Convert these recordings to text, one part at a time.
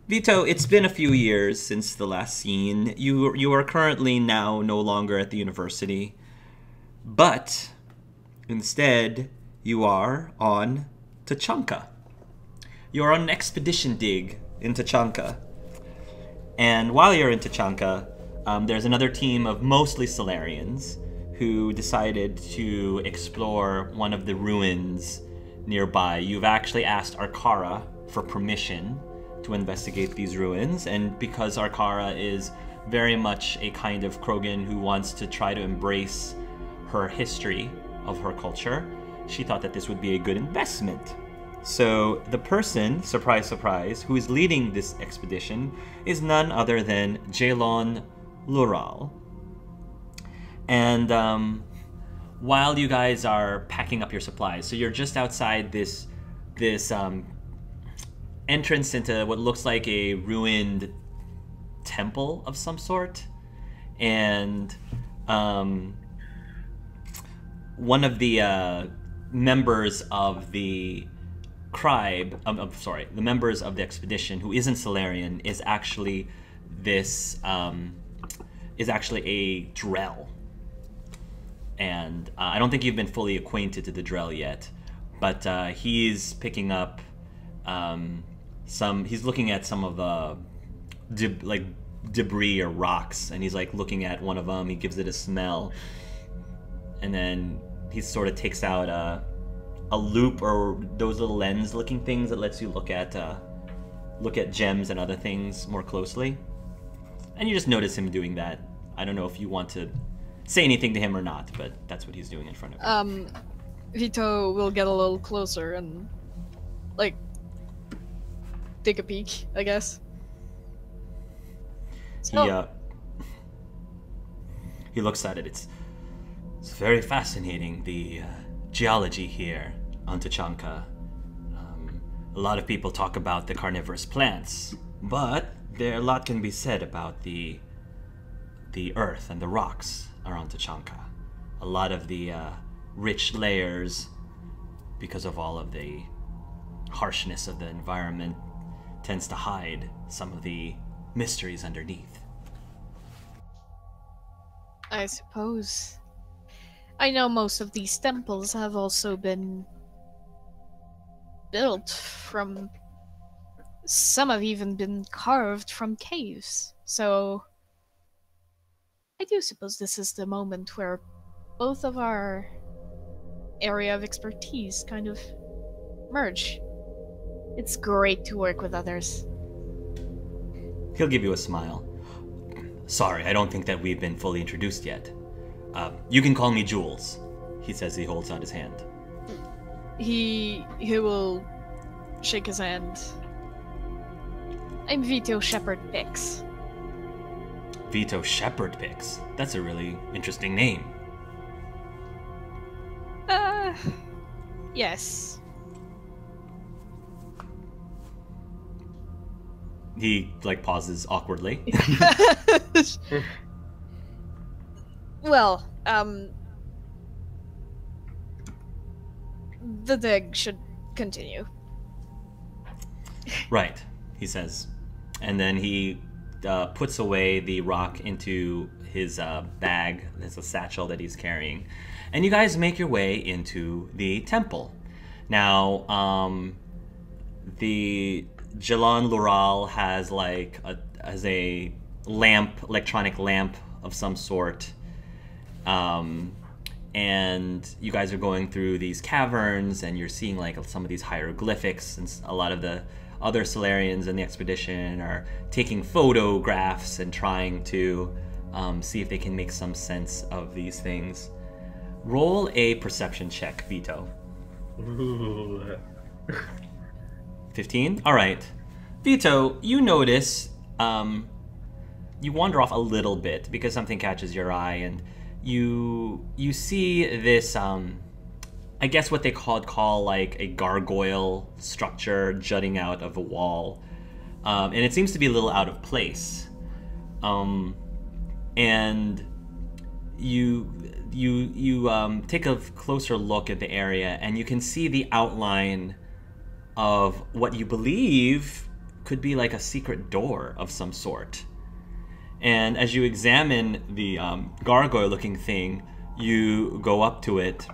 Vito, it's been a few years since the last scene. You are currently now no longer at the university, but instead you are on Tachanka. You're on an expedition dig in Tachanka. And while you're in Tachanka, there's another team of mostly Solarians who decided to explore one of the ruins nearby. You've actually asked Arkara for permission to investigate these ruins, and because Arkara is very much a kind of Krogan who wants to try to embrace her history of her culture, she thought that this would be a good investment. So the person, surprise, surprise, who is leading this expedition is none other than Jalon Lural. And while you guys are packing up your supplies, so you're just outside this entrance into what looks like a ruined temple of some sort, and one of the members of the tribe, the members of the expedition who isn't Solarian is actually this is actually a Drell. And I don't think you've been fully acquainted to the Drell yet, but he's picking up he's looking at some of the debris or rocks, and he's like looking at one of them. He gives it a smell, and then he sort of takes out a loop or those little lens looking things that lets you look at gems and other things more closely. And you just notice him doing that. I don't know if you want to say anything to him or not, but that's what he's doing in front of you. Vito will get a little closer and like take a peek, I guess. He looks at it. It's very fascinating, the geology here on Tachanka. A lot of people talk about the carnivorous plants, but a lot can be said about the earth and the rocks around Tachanka. A lot of the rich layers, because of all of the harshness of the environment, tends to hide some of the mysteries underneath. I suppose. I know most of these temples have also been built from... Some have even been carved from caves, so... I do suppose this is the moment where both of our area of expertise kind of merge. It's great to work with others. He'll give you a smile. Sorry, I don't think that we've been fully introduced yet. You can call me Jules, he says. He holds out his hand. He will shake his hand. I'm Vito Shepherd Pix. Vito Shepherd Pix? That's a really interesting name. Yes. He, pauses awkwardly. Well, the dig should continue. Right, he says. And then he puts away the rock into his bag. There's a satchel that he's carrying. And you guys make your way into the temple. Now, the Jalon Lural has a lamp, electronic lamp of some sort. And you guys are going through these caverns, and you're seeing some of these hieroglyphics, and a lot of the other Solarians in the expedition are taking photographs and trying to see if they can make some sense of these things. Roll a perception check, Vito. Ooh. 15? Alright. Vito, you notice, you wander off a little bit because something catches your eye, and you see this, I guess what they call a gargoyle structure jutting out of a wall. And it seems to be a little out of place. And you take a closer look at the area, and you can see the outline of what you believe could be like a secret door of some sort. And as you examine the gargoyle-looking thing, you go up to it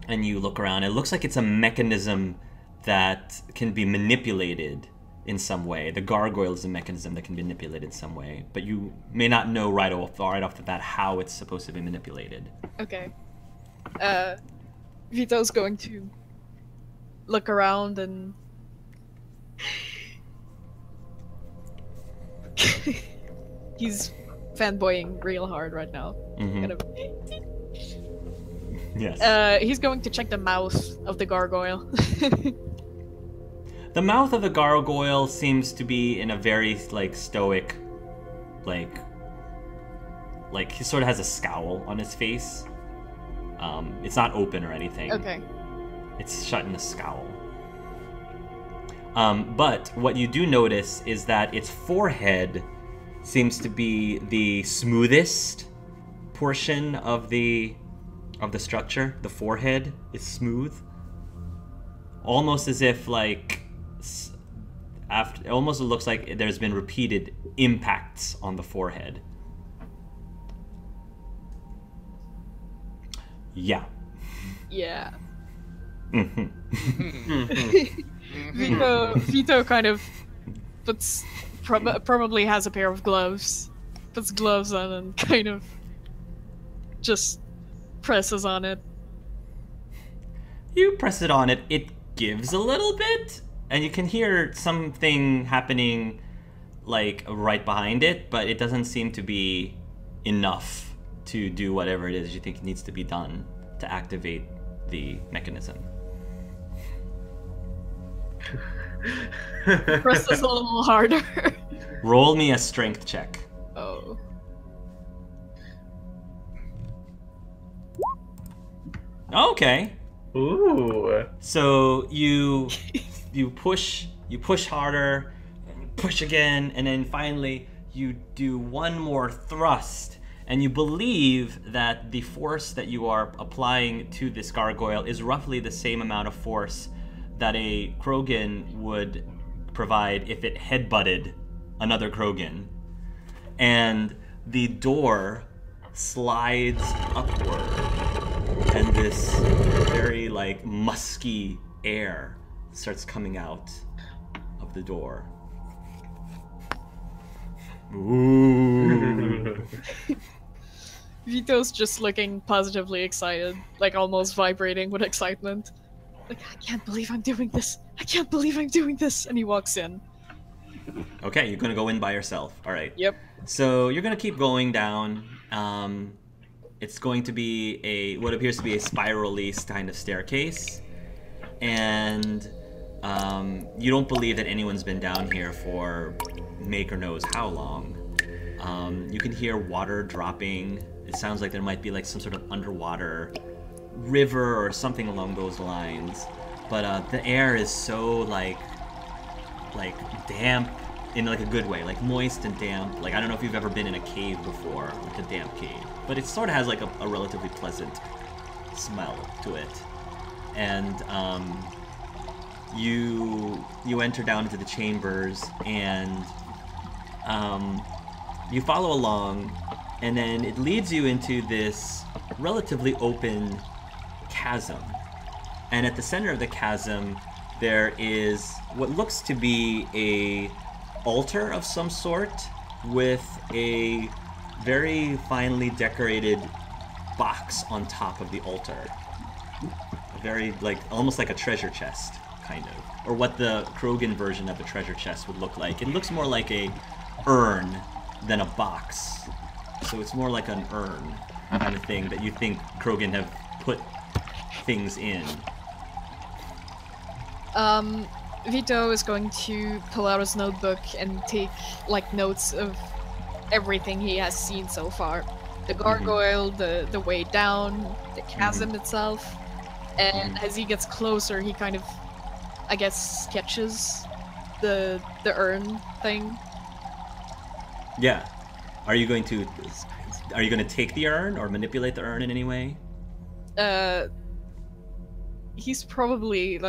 and you look around. It looks like it's a mechanism that can be manipulated in some way. The gargoyle is a mechanism that can be manipulated in some way, but you may not know right off the bat how it's supposed to be manipulated. Okay. Vito's going to look around and he's fanboying real hard right now. Kind of. Yes. He's going to check the mouth of the gargoyle. The mouth of the gargoyle seems to be in a very stoic, he sort of has a scowl on his face. It's not open or anything. Okay. It's shut in a scowl. But what you do notice is that its forehead seems to be the smoothest portion of the structure. The forehead is smooth, almost as if it almost looks like there's been repeated impacts on the forehead. Yeah. Yeah. Mm-hmm. Vito kind of puts probably has a pair of gloves, puts gloves on and kind of just presses on it. You press it on it, it gives a little bit, and you can hear something happening right behind it, but it doesn't seem to be enough to do whatever it is you think needs to be done to activate the mechanism. Press this a little harder. Roll me a strength check. Oh. Okay. Ooh. So you push harder, and you push again, and then finally you do one more thrust, and you believe that the force that you are applying to this gargoyle is roughly the same amount of force that a Krogan would provide if it headbutted another Krogan. And the door slides upward, and this very musky air starts coming out of the door. Ooh. Vito's just looking positively excited, almost vibrating with excitement. I can't believe I'm doing this. I can't believe I'm doing this. And he walks in. Okay, you're gonna go in by yourself. All right. Yep. So you're gonna keep going down. It's going to be what appears to be a spirally kind of staircase, and you don't believe that anyone's been down here for maker knows how long. You can hear water dropping. It sounds like there might be some sort of underwater river or something along those lines, but the air is so damp in a good way, moist and damp. I don't know if you've ever been in a cave before, a damp cave, but it sort of has a relatively pleasant smell to it. And you enter down into the chambers, and you follow along, and then it leads you into this relatively open chasm. And at the center of the chasm, there is what looks to be a altar of some sort with a very finely decorated box on top of the altar. A very almost like a treasure chest, kind of, or what the Krogan version of a treasure chest would look like. It looks more like a urn than a box, so it's more like an urn kind of thing that you think Krogan have put things in. Vito is going to pull out his notebook and take notes of everything he has seen so far. The gargoyle, the way down, the chasm itself, and as he gets closer, he kind of, I guess, sketches the urn thing. Yeah. Are you going to take the urn or manipulate the urn in any way? He's probably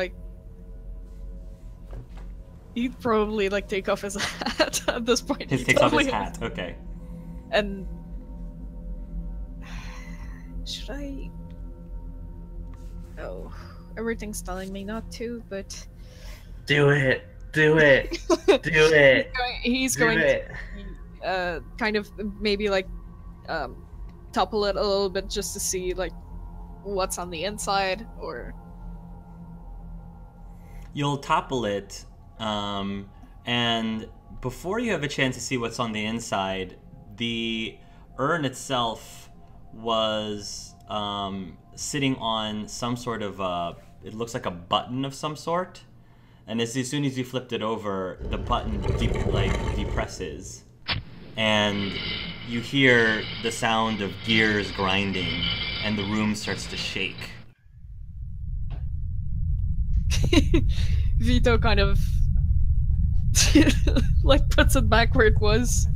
He'd probably like take off his hat at this point. He takes off his hat. Okay. And should I? Oh, everything's telling me not to, but Do it. Do it. Do it. he's Do going it. to kind of maybe like topple it a little bit just to see like what's on the inside, or You'll topple it, and before you have a chance to see what's on the inside, the urn itself was sitting on some sort of it looks like a button of some sort, and as soon as you flipped it over, the button depresses, and you hear the sound of gears grinding, and the room starts to shake. Vito kind of like puts it back where it was.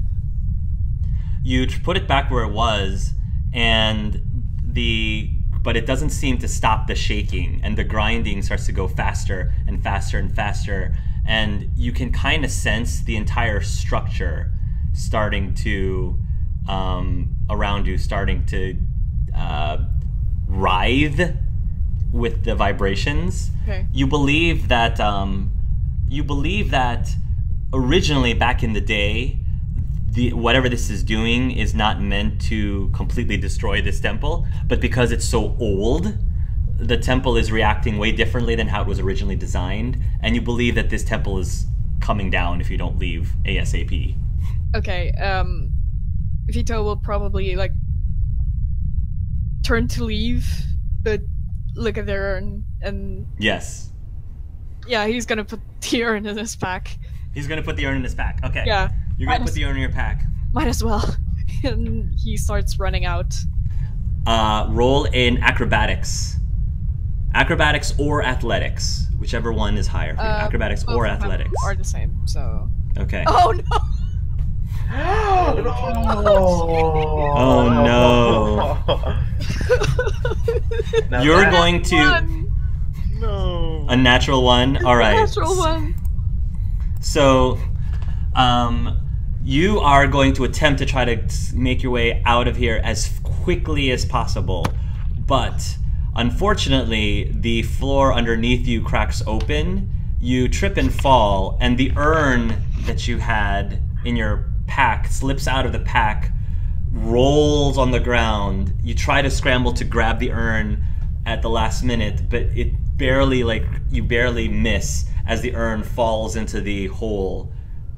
You put it back where it was, but it doesn't seem to stop the shaking, and the grinding starts to go faster and faster and faster, and you can kind of sense the entire structure starting to around you starting to writhe with the vibrations. Okay. You believe that originally, back in the day, whatever this is doing is not meant to completely destroy this temple, but because it's so old, the temple is reacting way differently than how it was originally designed, and you believe that this temple is coming down if you don't leave ASAP. Okay, Vito will probably like turn to leave, but look at the urn, and Yes. yeah, he's gonna put the urn in his pack. He's gonna put the urn in his pack. Okay. Yeah, You're gonna put the urn in your pack. might as well. And he starts running out. Roll in acrobatics. Acrobatics or athletics, whichever one is higher for you. Acrobatics Both or of them athletics. are the same, so. Okay. Oh no! Oh no. Now You're that- going to No. a natural one. All right. Natural one. So, you are going to attempt to try to make your way out of here as quickly as possible, but unfortunately, the floor underneath you cracks open. You trip and fall, and the urn that you had in your pack slips out of the pack, rolls on the ground. You try to scramble to grab the urn at the last minute, but you barely miss as the urn falls into the hole,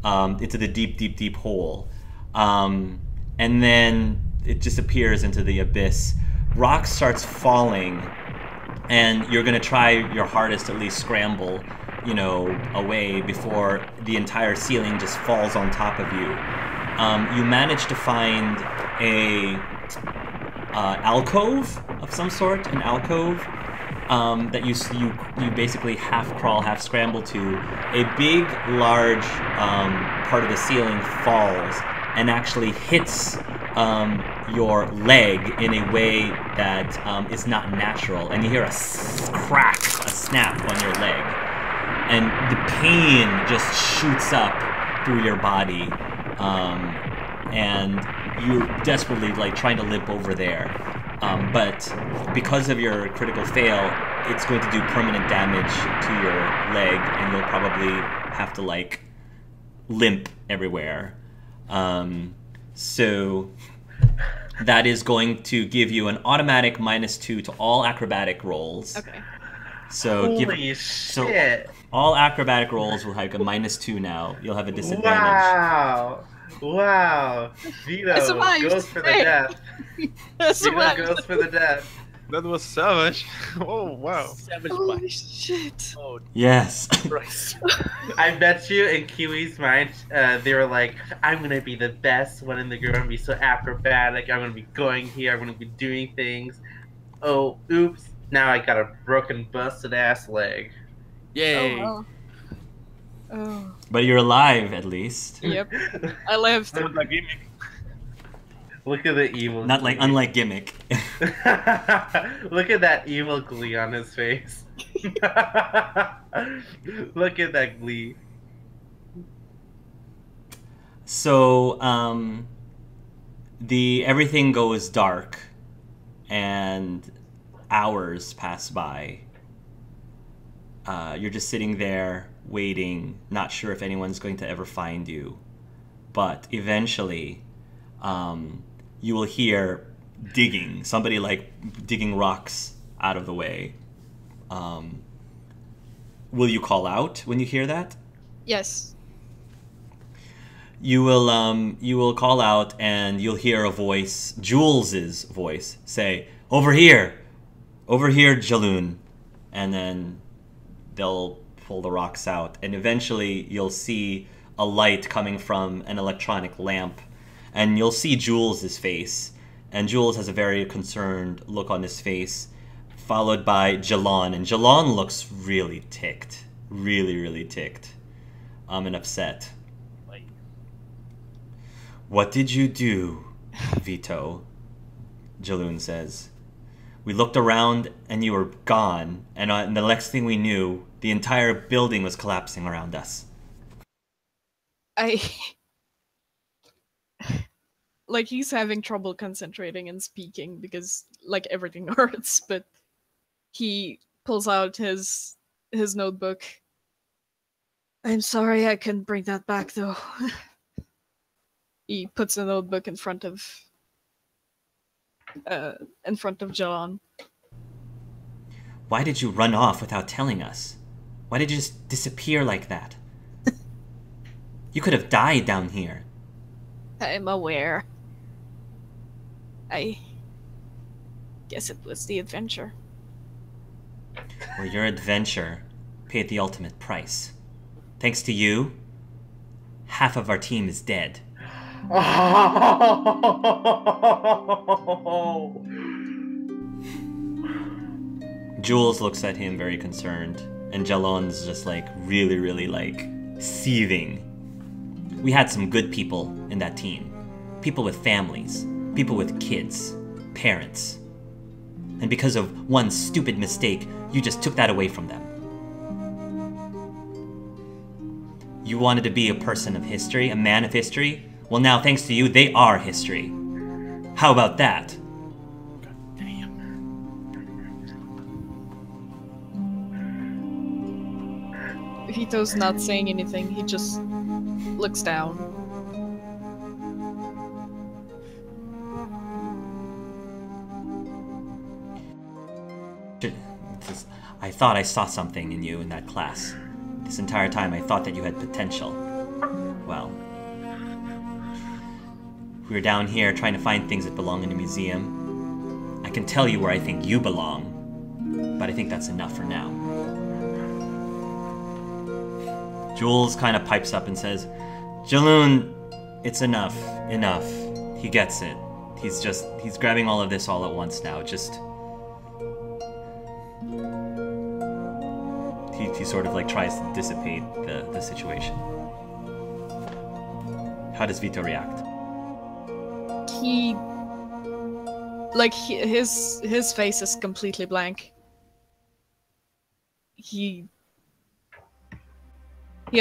into the deep hole. And then it disappears into the abyss. Rock starts falling, and you're gonna try your hardest to at least scramble, away before the entire ceiling just falls on top of you. You manage to find a alcove of some sort, that you basically half crawl, half scramble to. A big, large part of the ceiling falls and actually hits your leg in a way that is not natural, and you hear a crack, a snap on your leg, and the pain just shoots up through your body, and you're desperately trying to limp over there, but because of your critical fail, it's going to do permanent damage to your leg, and you'll probably have to limp everywhere. So that is going to give you an automatic -2 to all acrobatic rolls. Okay. So Holy shit. all acrobatic rolls will have a -2 now. You'll have a disadvantage. Wow. Vito I survived. goes for the Hey. death. Vito Survived. goes for the death. That was savage. Oh wow. Savage Holy Black. shit. Oh Yes. Christ. I bet you in Kiwi's mind, they were like, I'm gonna be the best one in the group. I'm gonna be so acrobatic. I'm gonna be going here. I'm gonna be doing things. Oh, oops. Now I got a broken, busted ass leg. Yay. Oh, oh. But you're alive, at least. Yep. I lived. That was a gimmick. Look at the evil. Not glee. unlike Gimmick. Look at that evil glee on his face. Look at that glee. So, everything goes dark, and hours pass by. You're just sitting there waiting, not sure if anyone's going to ever find you. But eventually, you will hear digging. Somebody like digging rocks out of the way. Will you call out when you hear that? Yes. You will call out, and you'll hear a voice, Jules's voice, say, "Over here, Jaloon," and then they'll pull the rocks out, and eventually you'll see a light coming from an electronic lamp, and you'll see Jules's face, and Jules has a very concerned look on his face, followed by Jalon, and Jalon looks really ticked, really ticked, and upset. "What did you do, Vito?" Jaloon says. "We looked around and you were gone, and the next thing we knew, the entire building was collapsing around us." Like, he's having trouble concentrating and speaking because, like, everything hurts, but he pulls out his notebook. "I'm sorry I couldn't bring that back, though." He puts the notebook in front of John. "Why did you run off without telling us? Why did you just disappear like that? You could have died down here." I'm aware. I guess it was the adventure. "Well, your adventure paid the ultimate price. Thanks to you, half of our team is dead." Jules looks at him very concerned, and Jalon's just like really like seething. "We had some good people in that team. People with families, people with kids, parents. And because of one stupid mistake, you just took that away from them. You wanted to be a person of history, a man of history? Well, now, thanks to you, they are history. How about that?" Vito's not saying anything, he just looks down. "I thought I saw something in you in that class. This entire time I thought that you had potential. Well, we were down here trying to find things that belong in a museum. I can tell you where I think you belong, but I think that's enough for now." Jules kind of pipes up and says, "Jaloon, it's enough. He gets it. He's grabbing all of this all at once now. He sort of like tries to dissipate the situation." How does Vito react? His face is completely blank. He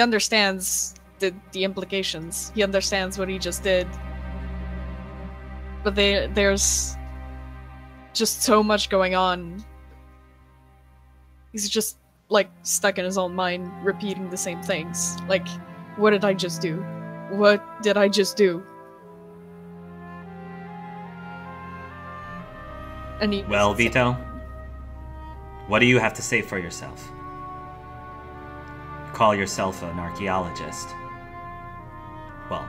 understands the implications. He understands what he just did. But there's just so much going on. He's just, like, stuck in his own mind, repeating the same things. Like, what did I just do? What did I just do? And he... Well, Vito, what do you have to say for yourself? You call yourself an archaeologist. Well,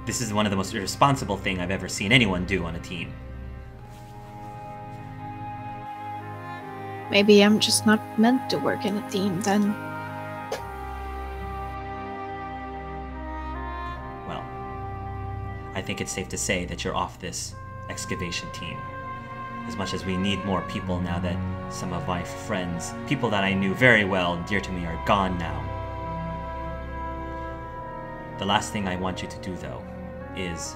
this is one of the most irresponsible things I've ever seen anyone do on a team. Maybe I'm just not meant to work in a team, then. Well, I think it's safe to say that you're off this excavation team. As much as we need more people now that some of my friends, people that I knew very well and dear to me, are gone now. The last thing I want you to do, though, is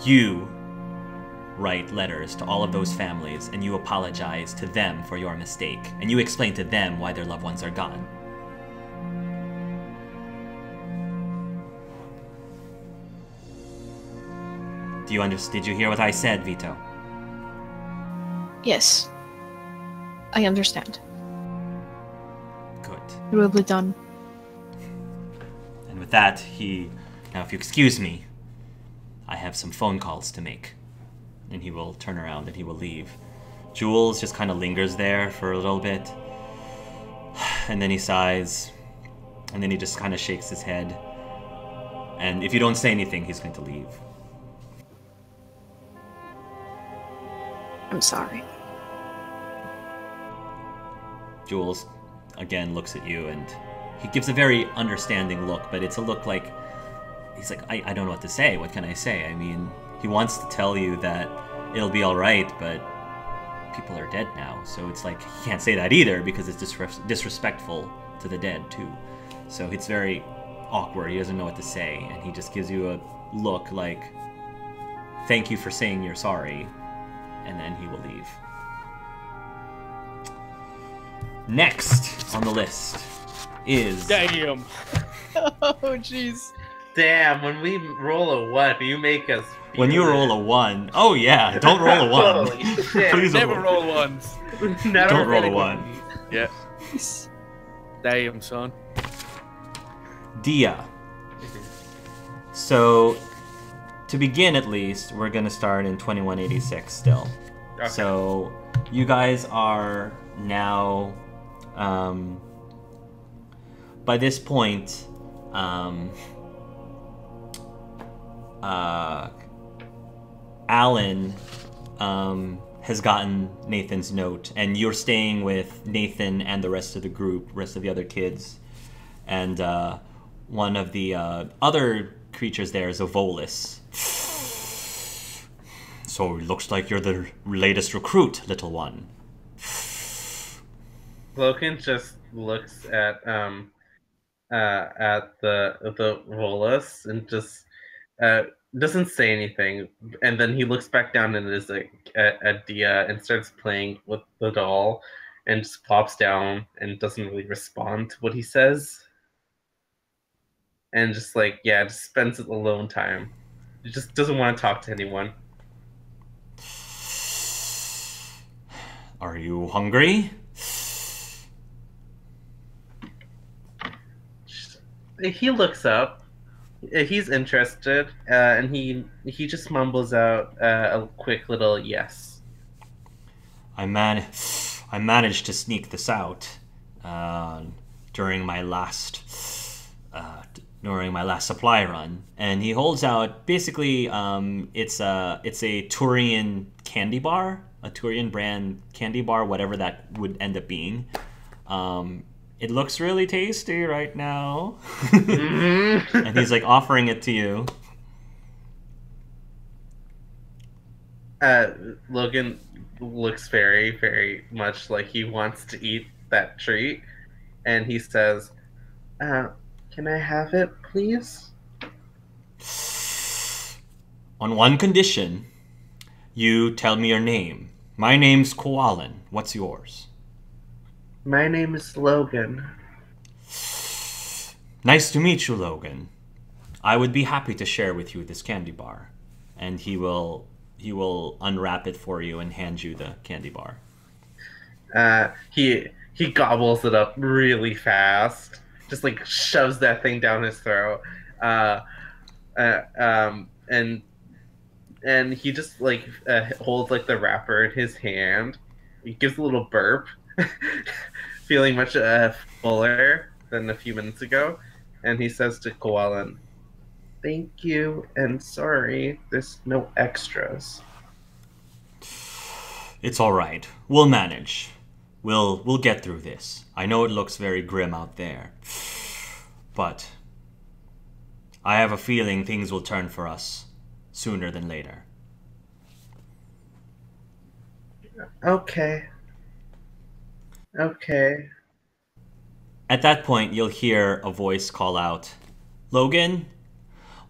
you write letters to all of those families and you apologize to them for your mistake, and you explain to them why their loved ones are gone. Did you hear what I said, Vito? Yes. I understand. Good. It will be done. And with that, now if you excuse me, I have some phone calls to make. And he will turn around and he will leave. Jules just kind of lingers there for a little bit. And then he sighs. And then he just kind of shakes his head. And if you don't say anything, he's going to leave. I'm sorry. Jules, again, looks at you and he gives a very understanding look, but it's a look like... He's like, I don't know what to say. What can I say? I mean, he wants to tell you that it'll be alright, but people are dead now. So it's like, he can't say that either because it's disrespectful to the dead, too. So it's very awkward. He doesn't know what to say, and he just gives you a look like, thank you for saying you're sorry, and then he will leave. Next on the list is... Damn. Oh, jeez. Damn, when we roll a 1, you make us feel When you roll a 1... Oh, yeah, don't roll a 1. Holy shit. Please Never don't roll ones. Never Don't roll a really 1. Yeah. Damn, son. Dia. So, to begin at least, we're going to start in 2186 still. Okay. So, you guys are now... by this point... Alan has gotten Nathan's note, and you're staying with Nathan and the rest of the group, rest of the other kids, and one of the other creatures there is a Volus. So it looks like you're the latest recruit, little one. Logan just looks at the Volus and just doesn't say anything, and then he looks back down and is like at Dia and starts playing with the doll, and just plops down and doesn't really respond to what he says, and just like just spends alone time. He just doesn't want to talk to anyone. Are you hungry? He looks up. He's interested, and he just mumbles out a quick little yes. I managed to sneak this out during my last supply run, and he holds out basically it's a Turian candy bar, a Turian brand candy bar, whatever that would end up being. It looks really tasty right now. And he's like offering it to you. Logan looks very, very much like he wants to eat that treat, and he says, can I have it, please? On one condition, you tell me your name. My name's Koalan. What's yours? My name is Logan. Nice to meet you, Logan. I would be happy to share with you this candy bar. And he will unwrap it for you and hand you the candy bar. He gobbles it up really fast. Just like shoves that thing down his throat. And he just like holds like the wrapper in his hand. He gives a little burp. Feeling much fuller than a few minutes ago, and he says to Koalan, "Thank you and sorry, there's no extras." It's all right. We'll manage. We'll get through this. I know it looks very grim out there, but I have a feeling things will turn for us sooner than later. Okay. At that point, you'll hear a voice call out, "Logan?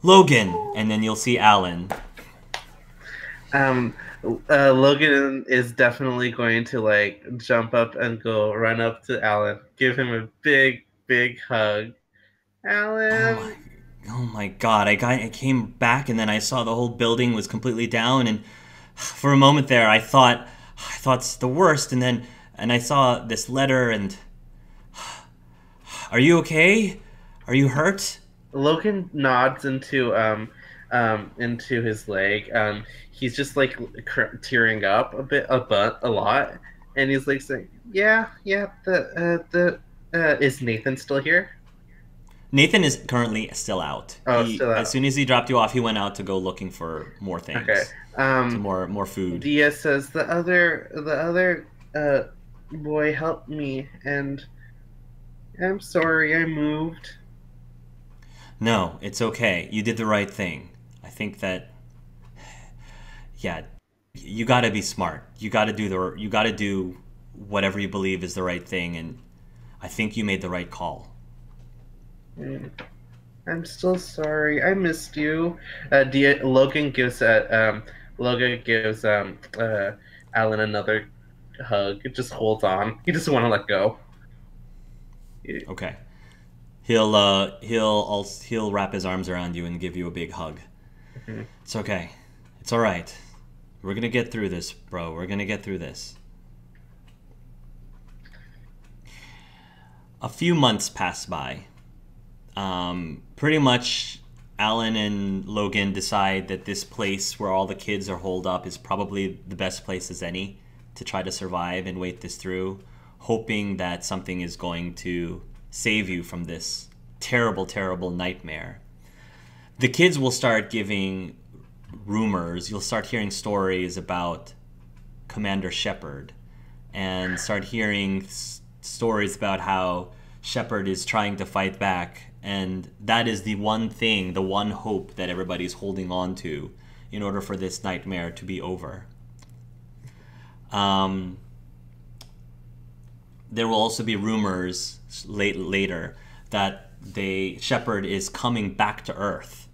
Logan!" And then you'll see Alan. Logan is definitely going to like jump up and go run up to Alan, give him a big, big hug. Alan, oh my god, I came back and then I saw the whole building was completely down, and for a moment there I thought it's the worst, and then I saw this letter, and are you okay? Are you hurt? Logan nods into his leg. He's just like tearing up a lot, and he's like saying, "Yeah, yeah." Is Nathan still here? Nathan is currently still out. Oh, still out. As soon as he dropped you off, he went out to go looking for more things. Okay. More food. Dia says the other boy helped me, and I'm sorry I moved. No, it's okay. You did the right thing. I think that, yeah, you got to be smart. You got to do whatever you believe is the right thing, and I think you made the right call. I'm still sorry. I missed you. Logan gives Alan another hug. It just holds on. He doesn't want to let go. Okay. He'll wrap his arms around you and give you a big hug. Mm-hmm. It's okay. It's all right. We're gonna get through this, bro. We're gonna get through this. A few months pass by. Pretty much Alan and Logan decide that this place where all the kids are holed up is probably the best place as any to try to survive and wait this through, hoping that something is going to save you from this terrible, terrible nightmare. The kids will start giving rumors. You'll start hearing stories about Commander Shepard and start hearing stories about how Shepard is trying to fight back, and that is the one thing, the one hope that everybody's holding on to in order for this nightmare to be over. There will also be rumors later that Shepard is coming back to Earth,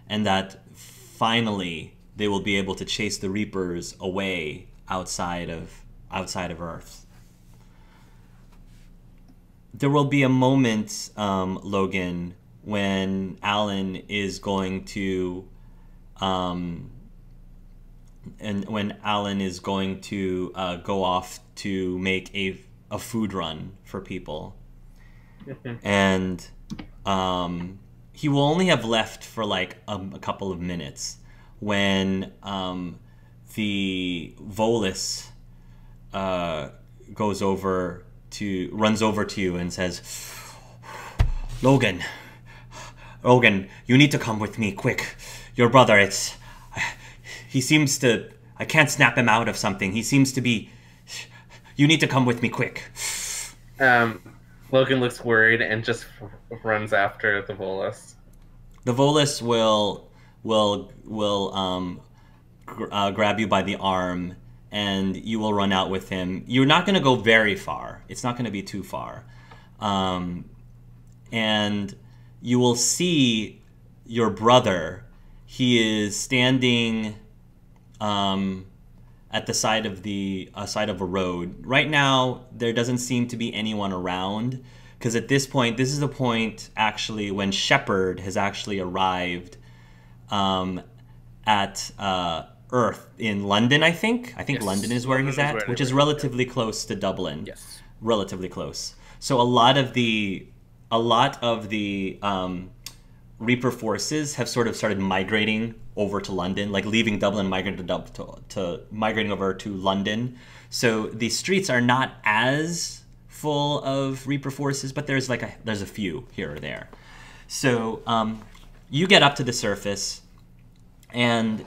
and that finally they will be able to chase the Reapers away outside of Earth. There will be a moment, Logan, when Alan is going to go off to make a food run for people. And he will only have left for like a couple of minutes when the Volus runs over to you and says, Logan, you need to come with me, quick. Your brother, I can't snap him out of something. He seems to be, you need to come with me, quick. Logan looks worried and just runs after the Volus. The Volus will grab you by the arm, and you will run out with him. You're not going to go very far. It's not going to be too far. And you will see your brother. He is standing at the side of a road. Right now, there doesn't seem to be anyone around, because at this point, this is the point actually when Shepard has actually arrived at Earth in London, I think. Yes. London is where he's at, which is relatively close to Dublin. Yes. Relatively close. So a lot of the Reaper forces have sort of started migrating over to London, like leaving Dublin, migrating over to London. So the streets are not as full of Reaper forces, but there's a few here or there. So you get up to the surface, and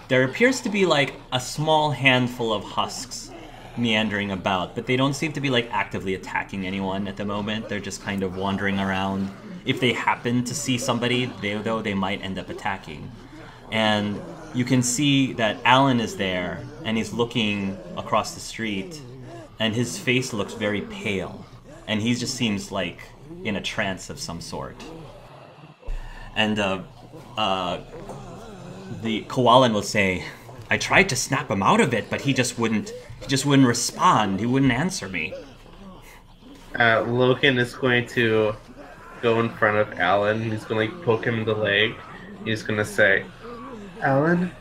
there appears to be like a small handful of husks meandering about, but they don't seem to be like actively attacking anyone at the moment. They're just kind of wandering around. If they happen to see somebody, they might end up attacking. And you can see that Alan is there, and he's looking across the street, and his face looks very pale, and he just seems like in a trance of some sort. And the Koalan will say, I tried to snap him out of it, but he just wouldn't respond. He wouldn't answer me. Logan is going to go in front of Alan. He's gonna like poke him in the leg. He's gonna say, "Alan."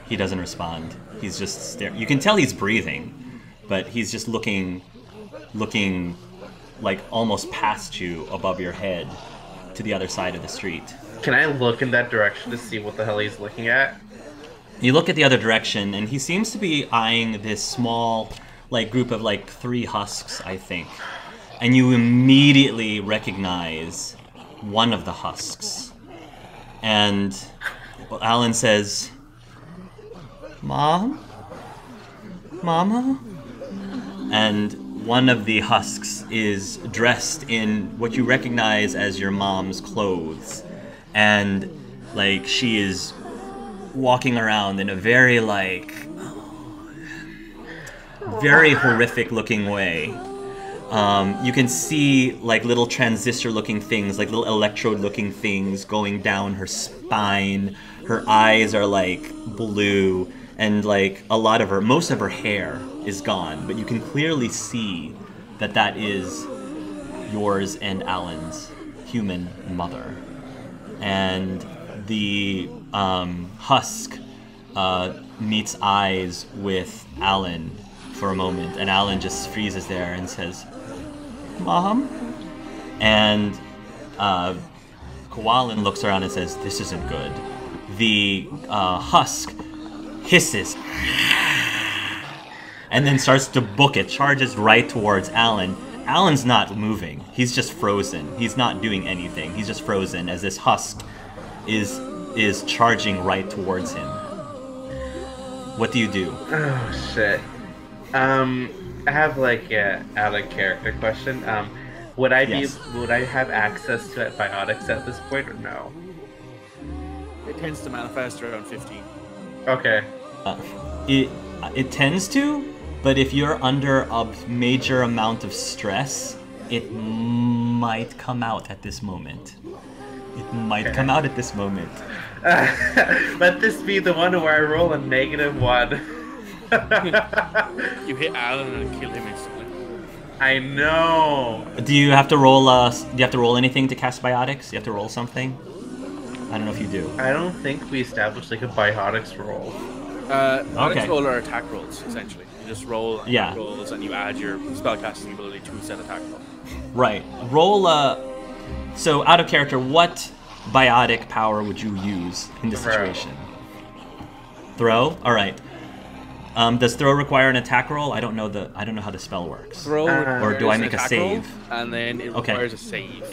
He doesn't respond. He's just staring. You can tell he's breathing, but he's just looking like almost past you, above your head, to the other side of the street. Can I look in that direction to see what the hell he's looking at? You look at the other direction, and he seems to be eyeing this small, like, group of, like, 3 husks, I think. And you immediately recognize one of the husks. And Alan says, "Mom? Mama?" And one of the husks is dressed in what you recognize as your mom's clothes. And, like, she is walking around in a very, like, very horrific looking way. You can see, like, little transistor looking things, like little electrode looking things going down her spine. Her eyes are, like, blue, and, like, most of her hair is gone, but you can clearly see that that is yours and Alan's human mother. And the husk meets eyes with Alan for a moment, and Alan just freezes there and says, "Mom?" And Kowalin looks around and says, "This isn't good." The husk hisses and then starts to book it, charges right towards Alan. Alan's not moving. He's just frozen. He's not doing anything. He's just frozen as this husk is charging right towards him. What do you do? Oh shit. I have like a out of character question. Would I have access to biotics at this point or no? It tends to manifest around 15. Okay. It tends to, but if you're under a major amount of stress, it might come out at this moment. It might come out at this moment. Let this be the one where I roll a -1. You hit Alan and kill him instantly. I know. Do you have to roll? Do you have to roll anything to cast biotics? You have to roll something. I don't know if you do. I don't think we established like a biotics roll. Biotics roll are attack rolls essentially. You just roll Yeah. rolls and you add your spellcasting ability to set attack roll. Right. Roll. So out of character, what biotic power would you use in this Throw. situation? Throw. All right. Does throw require an attack roll? I don't know how the spell works. Throw Or do I requires make an a attack roll, save? and then it Okay. requires a save.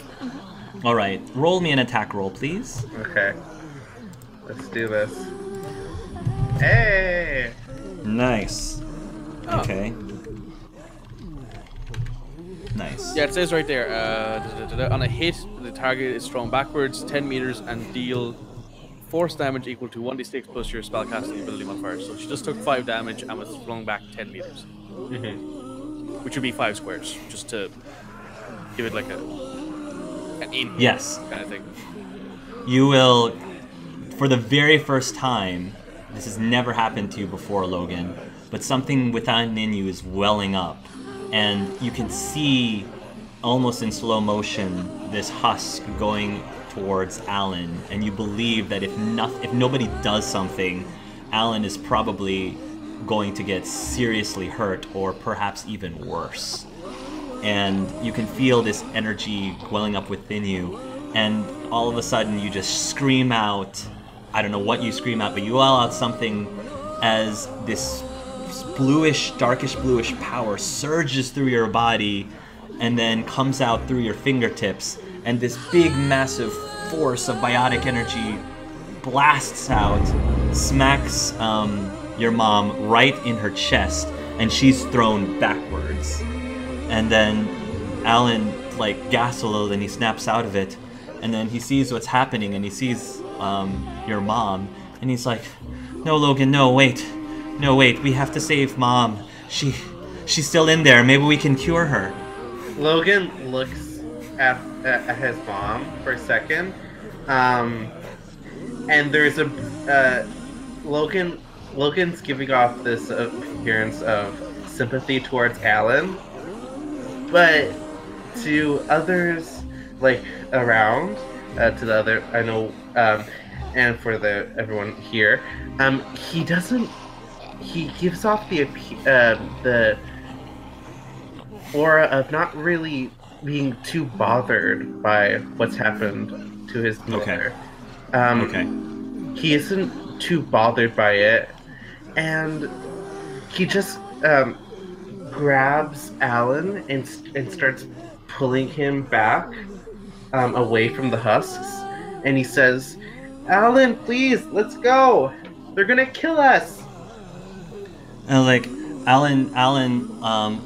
All right. Roll me an attack roll, please. Okay. Let's do this. Hey! Nice. Oh. Okay. Nice. Yeah, it says right there, on a hit, the target is thrown backwards 10 meters and deal force damage equal to 1d6 plus your spellcasting ability modifier. So she just took 5 damage and was flung back 10 meters. Mm-hmm. Which would be 5 squares, just to give it like an in Yes. kind of thing. You will, for the very first time, this has never happened to you before, Logan, but something within you is welling up. And you can see, almost in slow motion, this husk going towards Alan. And you believe that if nobody does something, Alan is probably going to get seriously hurt, or perhaps even worse. And you can feel this energy welling up within you, and all of a sudden you just scream out. I don't know what you scream out, but you yell out something as this bluish, darkish bluish power surges through your body and then comes out through your fingertips, and this big massive force of biotic energy blasts out, smacks your mom right in her chest, and she's thrown backwards. And then Alan like gasps a little, and he snaps out of it, and then he sees what's happening, and he sees your mom, and he's like, "No, Logan, no, wait, we have to save Mom. She's still in there. Maybe we can cure her." Logan looks at his mom for a second, and there's a Logan's giving off this appearance of sympathy towards Alan, but to others like around, to the other, I know, and for everyone here, he doesn't. He gives off the aura of not really being too bothered by what's happened to his mother. Okay. He isn't too bothered by it, and he just grabs Alan and starts pulling him back away from the husks, and he says, "Alan, please, let's go. They're gonna kill us." And like Alan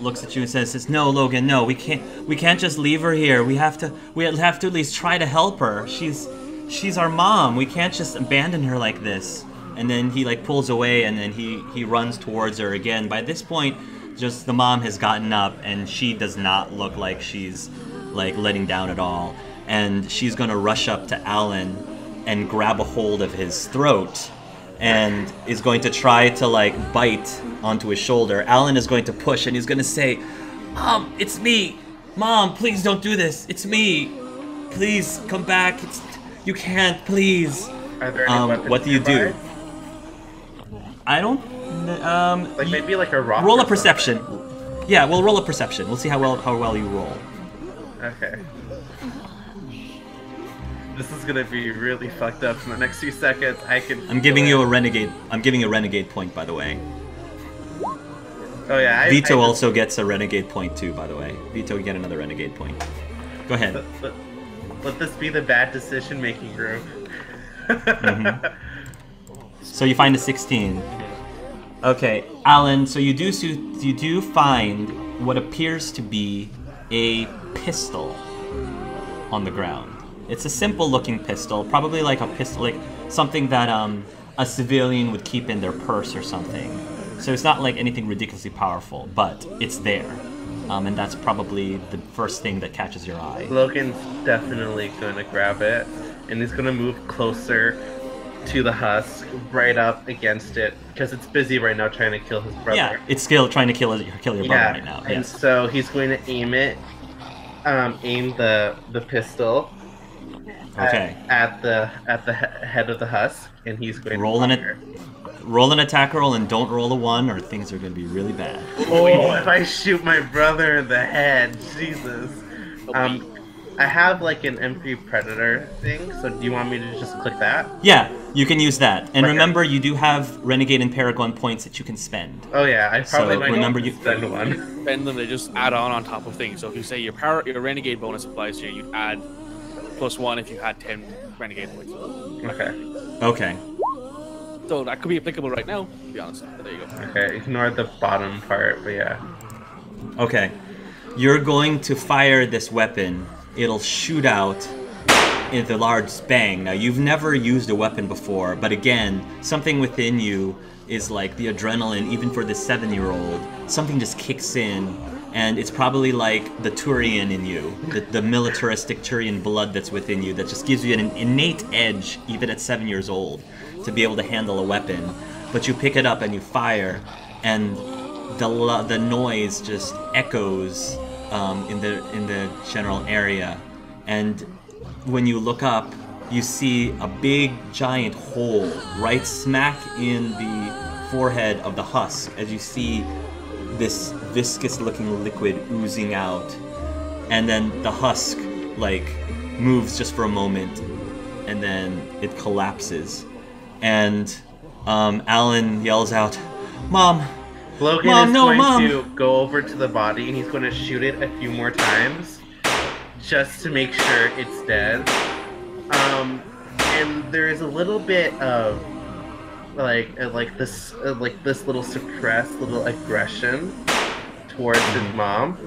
looks at you and says, "No, Logan, no, we can't just leave her here. We have to at least try to help her. She's our mom. We can't just abandon her like this." And then he like pulls away, and then he runs towards her again. By this point, just the mom has gotten up, and she does not look like she's like letting down at all. And she's gonna rush up to Alan and grab a hold of his throat, and is going to try to like bite onto his shoulder. Alan is going to push, and he's going to say, "Mom, it's me. Mom, please don't do this. It's me. Please come back. You can't, please." Are there any weapons what do you do? nearby? I don't. Like maybe like a rock. Roll or a perception. something. Yeah, we'll roll a perception. We'll see how well you roll. Okay. This is gonna be really fucked up in the next few seconds. I'm giving you a renegade. I'm giving you a renegade point, by the way. Oh yeah. Vito also gets a renegade point too, by the way. Vito, you get another renegade point. Go ahead. Let this be the bad decision-making group. So you find a 16. Okay, Alan. So you do find what appears to be a pistol on the ground. It's a simple-looking pistol, probably like a pistol, like something that a civilian would keep in their purse or something. So it's not like anything ridiculously powerful, but it's there, and that's probably the first thing that catches your eye. Logan's definitely gonna grab it, and he's gonna move closer to the husk, right up against it, because it's busy right now trying to kill his brother. Yeah, it's still trying to kill your brother right now. And Yes. so he's going to aim the pistol. Okay. At the head of the husk, and he's going Roll to an fire. Roll an attack roll and don't roll a 1, or things are going to be really bad. Oh, if I shoot my brother in the head, Jesus. I have like an M3 Predator thing, so do you want me to just click that? Yeah, you can use that. And Okay. remember, you do have Renegade and Paragon points that you can spend. Oh yeah, I probably So, might remember need to you- spend one. Spend them, they just add on top of things. So if you say your renegade bonus applies here, you'd add +1 if you had 10 renegade points. Okay. Okay. So that could be applicable right now, to be honest. But there you go. Okay, ignore the bottom part, but yeah. Okay. You're going to fire this weapon. It'll shoot out in the large bang. Now, you've never used a weapon before, but again, something within you is like the adrenaline, even for this 7-year-old. Something just kicks in, and it's probably like the Turian in you, the militaristic Turian blood that's within you that just gives you an innate edge, even at 7 years old, to be able to handle a weapon. But you pick it up and you fire, and the noise just echoes in the general area. And when you look up, you see a big giant hole right smack in the forehead of the husk as you see this viscous looking liquid oozing out, and then the husk like moves just for a moment and then it collapses, and Alan yells out, "Mom!" Logan Mom, is no, going Mom. to go over to the body and he's going to shoot it a few more times just to make sure it's dead. And there is a little bit of like this little suppressed little aggression towards his mom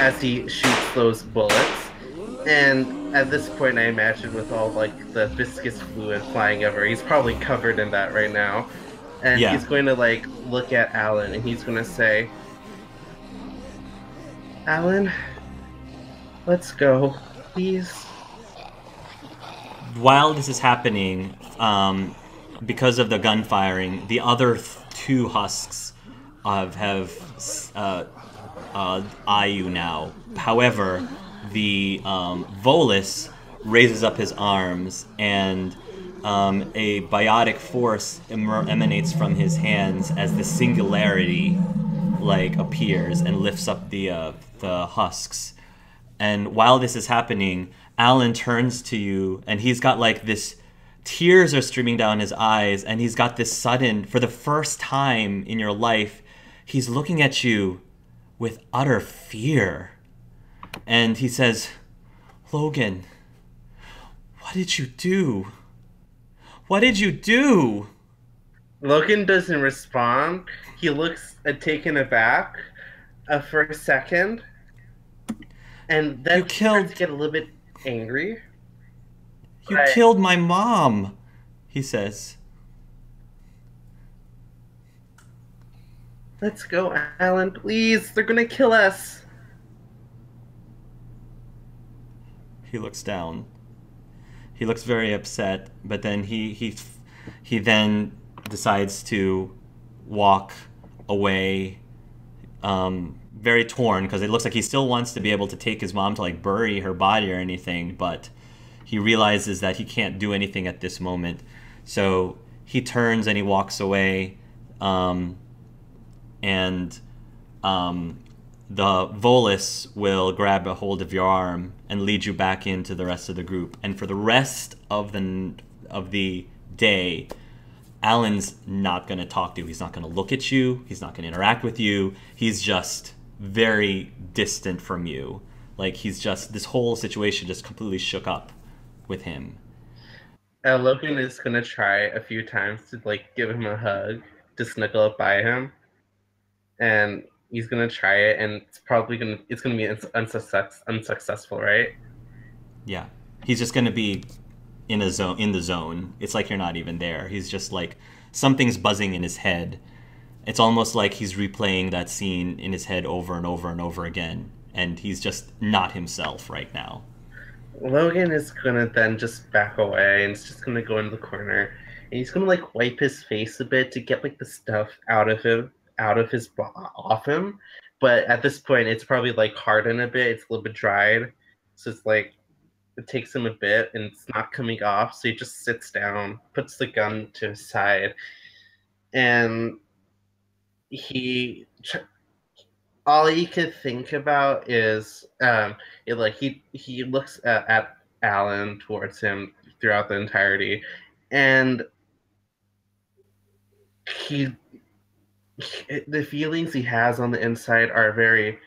as he shoots those bullets. And at this point, I imagine with all like the viscous fluid flying over, he's probably covered in that right now. And Yeah. he's going to like look at Alan and he's going to say, "Alan, let's go, please." While this is happening, because of the gunfiring, the other two husks have eye you now. However, the Volus raises up his arms, and a biotic force emanates from his hands as the singularity appears and lifts up the husks. And while this is happening, Alan turns to you, and he's got this. Tears are streaming down his eyes, and he's got this sudden, for the first time in your life, he's looking at you with utter fear. And he says, "Logan, what did you do? What did you do?" Logan doesn't respond. He looks taken aback for a second. And then he starts to get a little bit angry. You killed my mom, he says. Let's go, Alan, please. They're gonna kill us. He looks down. He looks very upset, but then he then decides to walk away, very torn, because it looks like he still wants to be able to take his mom to bury her body or anything, but he realizes that he can't do anything at this moment. So he turns and he walks away, and the Volus will grab a hold of your arm and lead you back into the rest of the group. And for the rest of the day, Alan's not going to talk to you. He's not going to look at you. He's not going to interact with you. He's just very distant from you. He's just, this whole situation just completely shook up with him. Logan is going to try a few times to give him a hug, to snuggle up by him. And he's going to try it, and it's going to be unsuccessful, right? Yeah. He's just going to be in the zone. It's like you're not even there. He's just something's buzzing in his head. It's almost like he's replaying that scene in his head over and over and over again, and he's just not himself right now. Logan is gonna then just back away, and it's just gonna go into the corner, and he's gonna wipe his face a bit to get the stuff off him. But at this point, it's probably hardened a bit. It's a little bit dried, so it's it takes him a bit, and it's not coming off. So he just sits down, puts the gun to his side, and all he could think about is he looks at Alan towards him throughout the entirety, and the feelings he has on the inside are very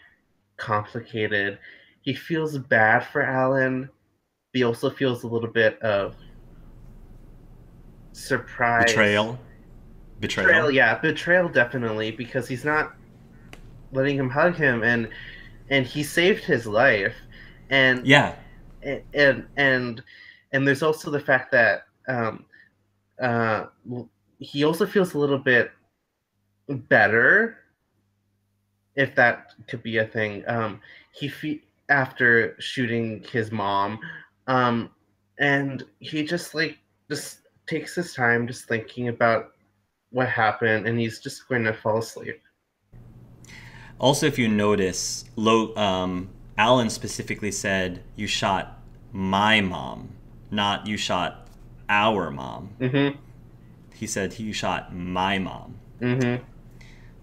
complicated. He feels bad for Alan. He also feels a little bit of surprise. Betrayal? Yeah, betrayal definitely, because he's not letting him hug him, and he saved his life, and yeah, and there's also the fact that he also feels a little bit better, if that could be a thing. After shooting his mom, and he just takes his time just thinking about what happened, and he's just going to fall asleep. Also, if you notice, Alan specifically said, "You shot my mom," not "you shot our mom." Mm-hmm. He said, "You shot my mom." Mm-hmm.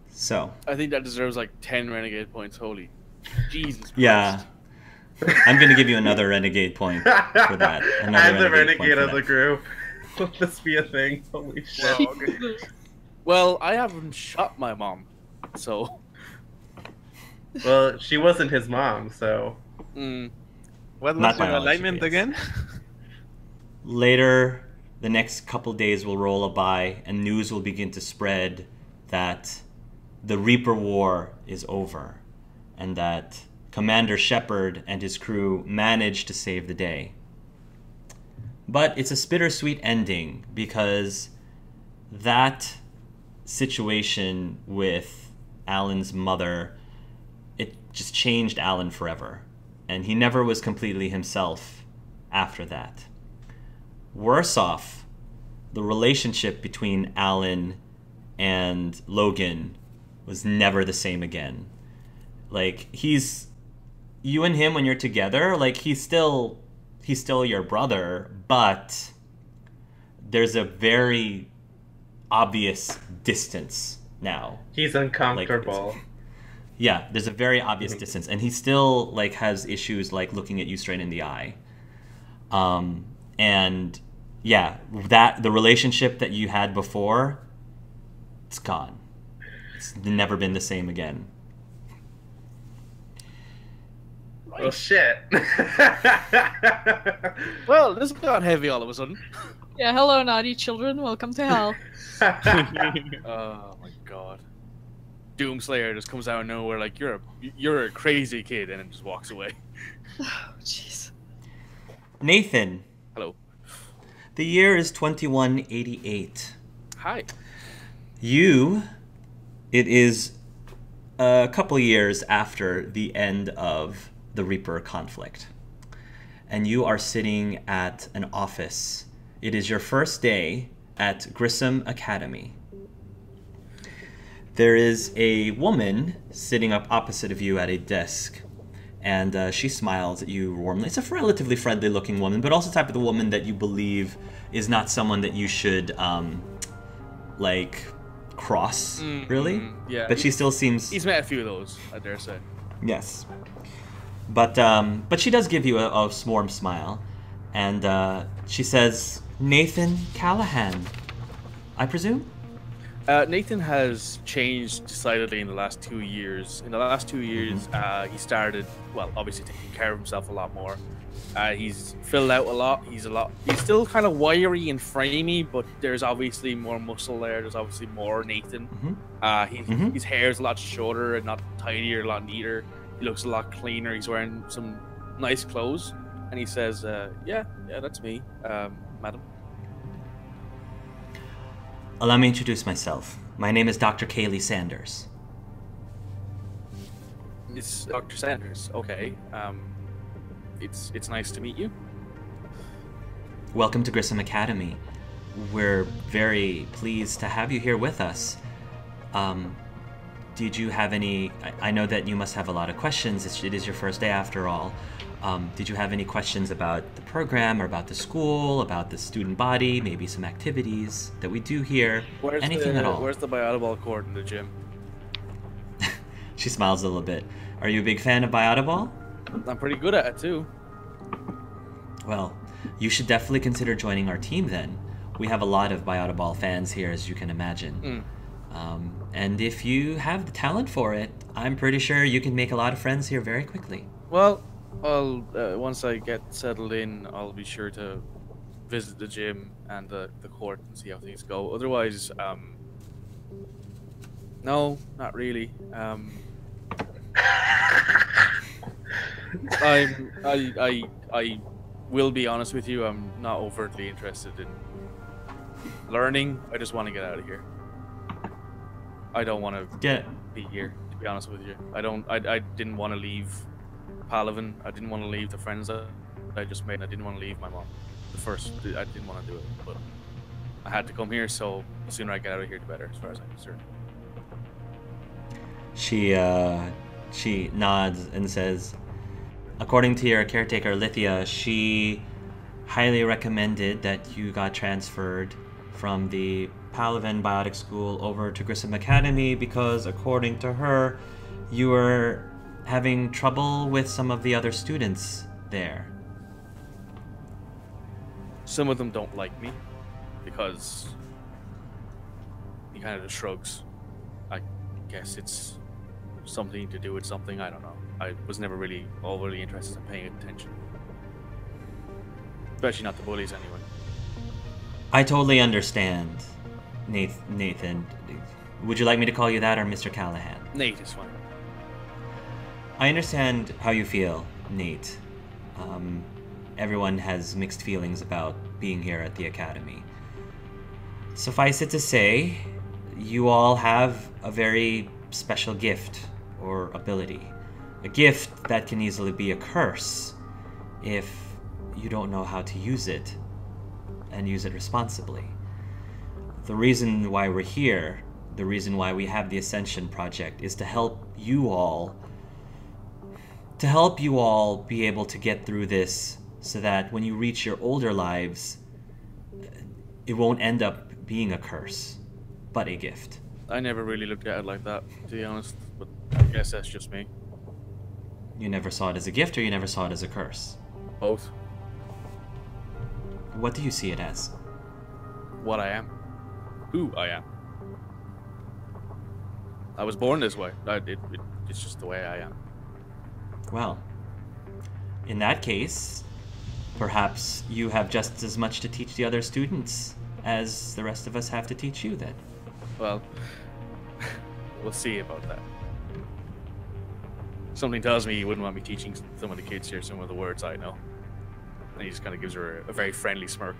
So I think that deserves 10 renegade points. Holy Jesus Christ. Yeah. I'm going to give you another renegade point for that. I'm the renegade of the group. Let this be a thing. Holy shit. Well, okay. Well, I haven't shot my mom, so... Well, she wasn't his mom, so... What Not was your biology alignment based. again? Later, the next couple days will roll by, and news will begin to spread that the Reaper War is over, and that Commander Shepard and his crew managed to save the day. But it's a bittersweet ending, because that situation with Alan's mother, it just changed Alan forever. And he never was completely himself after that. Worse off, the relationship between Alan and Logan was never the same again. Like, you and him when you're together, like, he's still your brother, but there's a very obvious distance now. He's uncomfortable. Yeah, there's a very obvious distance, and he still like has issues like looking at you straight in the eye. And yeah, that the relationship that you had before, it's gone. It's never been the same again. Oh shit. Well, this got heavy all of a sudden. Yeah, hello, naughty children. Welcome to hell. Oh my god. Doomslayer just comes out of nowhere like you're a crazy kid, and then just walks away. Oh, jeez. Nathan. Hello. The year is 2188. Hi. It is a couple years after the end of the Reaper conflict. And you are sitting at an office. It is your first day at Grissom Academy. There is a woman sitting up opposite of you at a desk. And she smiles at you warmly. It's a relatively friendly-looking woman, but also the type of the woman that you believe is not someone that you should, cross, really. Yeah. But she still seems... He's met a few of those, I dare say. Yes. But she does give you a warm smile. And she says, Nathan Callahan, I presume? Nathan has changed decidedly in the last 2 years. In the last 2 years, he started, well, obviously taking care of himself a lot more. He's filled out a lot. He's still kind of wiry and framey, but there's obviously more muscle there. There's obviously more Nathan. His hair is a lot shorter and not tidier, a lot neater. He looks a lot cleaner. He's wearing some nice clothes, and he says, "Yeah, that's me, madam." Allow me to introduce myself. My name is Dr. Kaylee Sanders. It's Dr. Sanders. Okay. It's nice to meet you. Welcome to Grissom Academy. We're very pleased to have you here with us. Did you have any... I know that you must have a lot of questions. It is your first day after all. Did you have any questions about the program or about the school, about the student body, maybe some activities that we do here? Anything at all? Where's the biotoball court in the gym? She smiles a little bit. Are you a big fan of biotoball? I'm pretty good at it too. Well, you should definitely consider joining our team then. We have a lot of biotoball fans here, as you can imagine. And if you have the talent for it, I'm pretty sure you can make a lot of friends here very quickly. Well, once I get settled in, I'll be sure to visit the gym and the court and see how things go. Otherwise, no, not really. I will be honest with you. I'm not overtly interested in learning. I just want to get out of here. I don't want to be here, to be honest with you. I didn't want to leave Palaven. I didn't want to leave the friends that I just made. I didn't want to leave my mom. I didn't want to do it, but I had to come here, so the sooner I get out of here, the better, as far as I'm concerned. She nods and says, according to your caretaker, Lithia, she highly recommended that you got transferred from the Palaven Biotic School over to Grissom Academy because, according to her, you were having trouble with some of the other students there. Some of them don't like me because he kind of just shrugs. I guess it's something to do with something, I don't know. I was never really overly interested in paying attention. Especially not the bullies anyway. I totally understand, Nathan. Would you like me to call you that or Mr. Callahan? Nate is fine. I understand how you feel, Nate. Everyone has mixed feelings about being here at the Academy. Suffice it to say, you all have a very special gift or ability. A gift that can easily be a curse if you don't know how to use it and use it responsibly. The reason why we're here, the reason why we have the Ascension Project, is to help you all to help you all be able to get through this so that when you reach your older lives, it won't end up being a curse, but a gift. I never really looked at it like that, to be honest, but I guess that's just me. You never saw it as a gift, or you never saw it as a curse? Both. What do you see it as? What I am. Who I am. I was born this way. It's just the way I am. Well, in that case, perhaps you have just as much to teach the other students as the rest of us have to teach you, then. Well, we'll see about that. Something tells me you wouldn't want me teaching some of the kids here some of the words I know. And he just kind of gives her a very friendly smirk.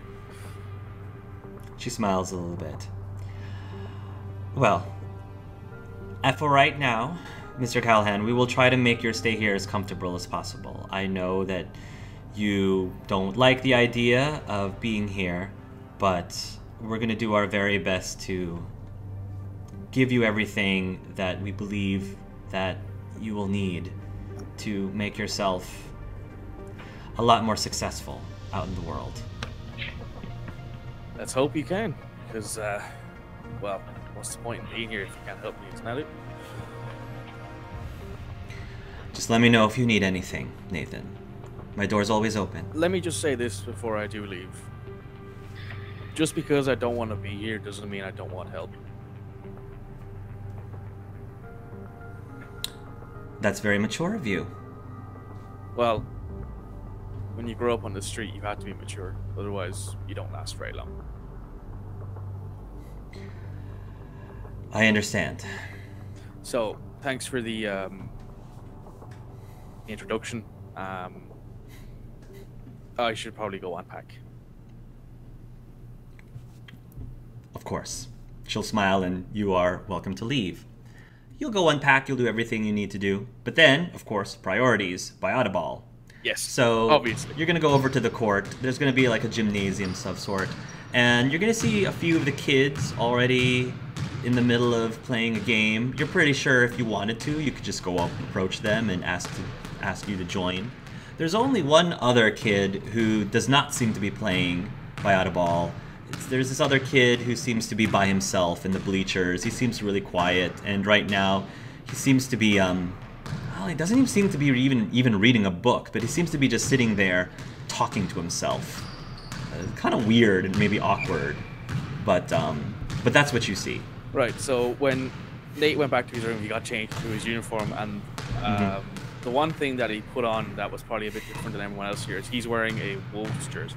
She smiles a little bit. Well, for right now, Mr. Callahan, we will try to make your stay here as comfortable as possible. I know that you don't like the idea of being here, but we're going to do our very best to give you everything that we believe that you will need to make yourself a lot more successful out in the world. Let's hope you can, because, well, what's the point in being here if you can't help me, isn't that it? Just let me know if you need anything, Nathan. My door's always open. Let me just say this before I do leave. Just because I don't want to be here doesn't mean I don't want help. That's very mature of you. Well, when you grow up on the street, you have to be mature. Otherwise, you don't last very long. I understand. So, thanks for the introduction. I should probably go unpack. Of course. She'll smile and you are welcome to leave. You'll go unpack, you'll do everything you need to do. But then, of course, priorities by Audible. Yes, So obviously. you're going to go over to the court. There's going to be like a gymnasium of sort. And you're going to see a few of the kids already in the middle of playing a game. You're pretty sure if you wanted to, you could just go up, approach them, and ask you to join. There's only one other kid who does not seem to be playing by Audible. There's this other kid who seems to be by himself in the bleachers. He seems really quiet, and right now he seems to be well, he doesn't even seem to be even reading a book, but he seems to be just sitting there talking to himself. Kind of weird and maybe awkward, but that's what you see. Right, so when Nate went back to his room, he got changed to his uniform, and the one thing that he put on that was probably a bit different than everyone else here is he's wearing a Wolves jersey.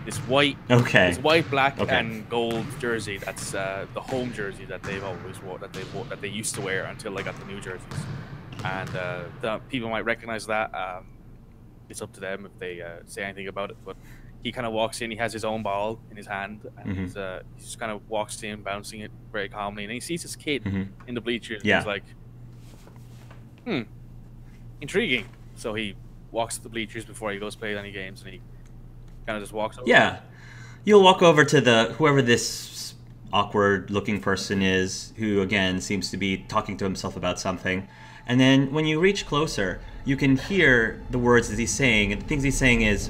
This white, black, and gold jersey. That's the home jersey that they've always wore, that they used to wear until they got the new jerseys. And the people might recognize that. It's up to them if they say anything about it. But he kind of walks in. He has his own ball in his hand, and he just kind of walks in, bouncing it very calmly. And he sees this kid in the bleachers. And he's like, intriguing. So he walks to the bleachers before he goes play any games, and he kind of just walks over. Yeah. You'll walk over to whoever this awkward-looking person is, who, again, seems to be talking to himself about something. And then when you reach closer, you can hear the words that he's saying, and the things he's saying is,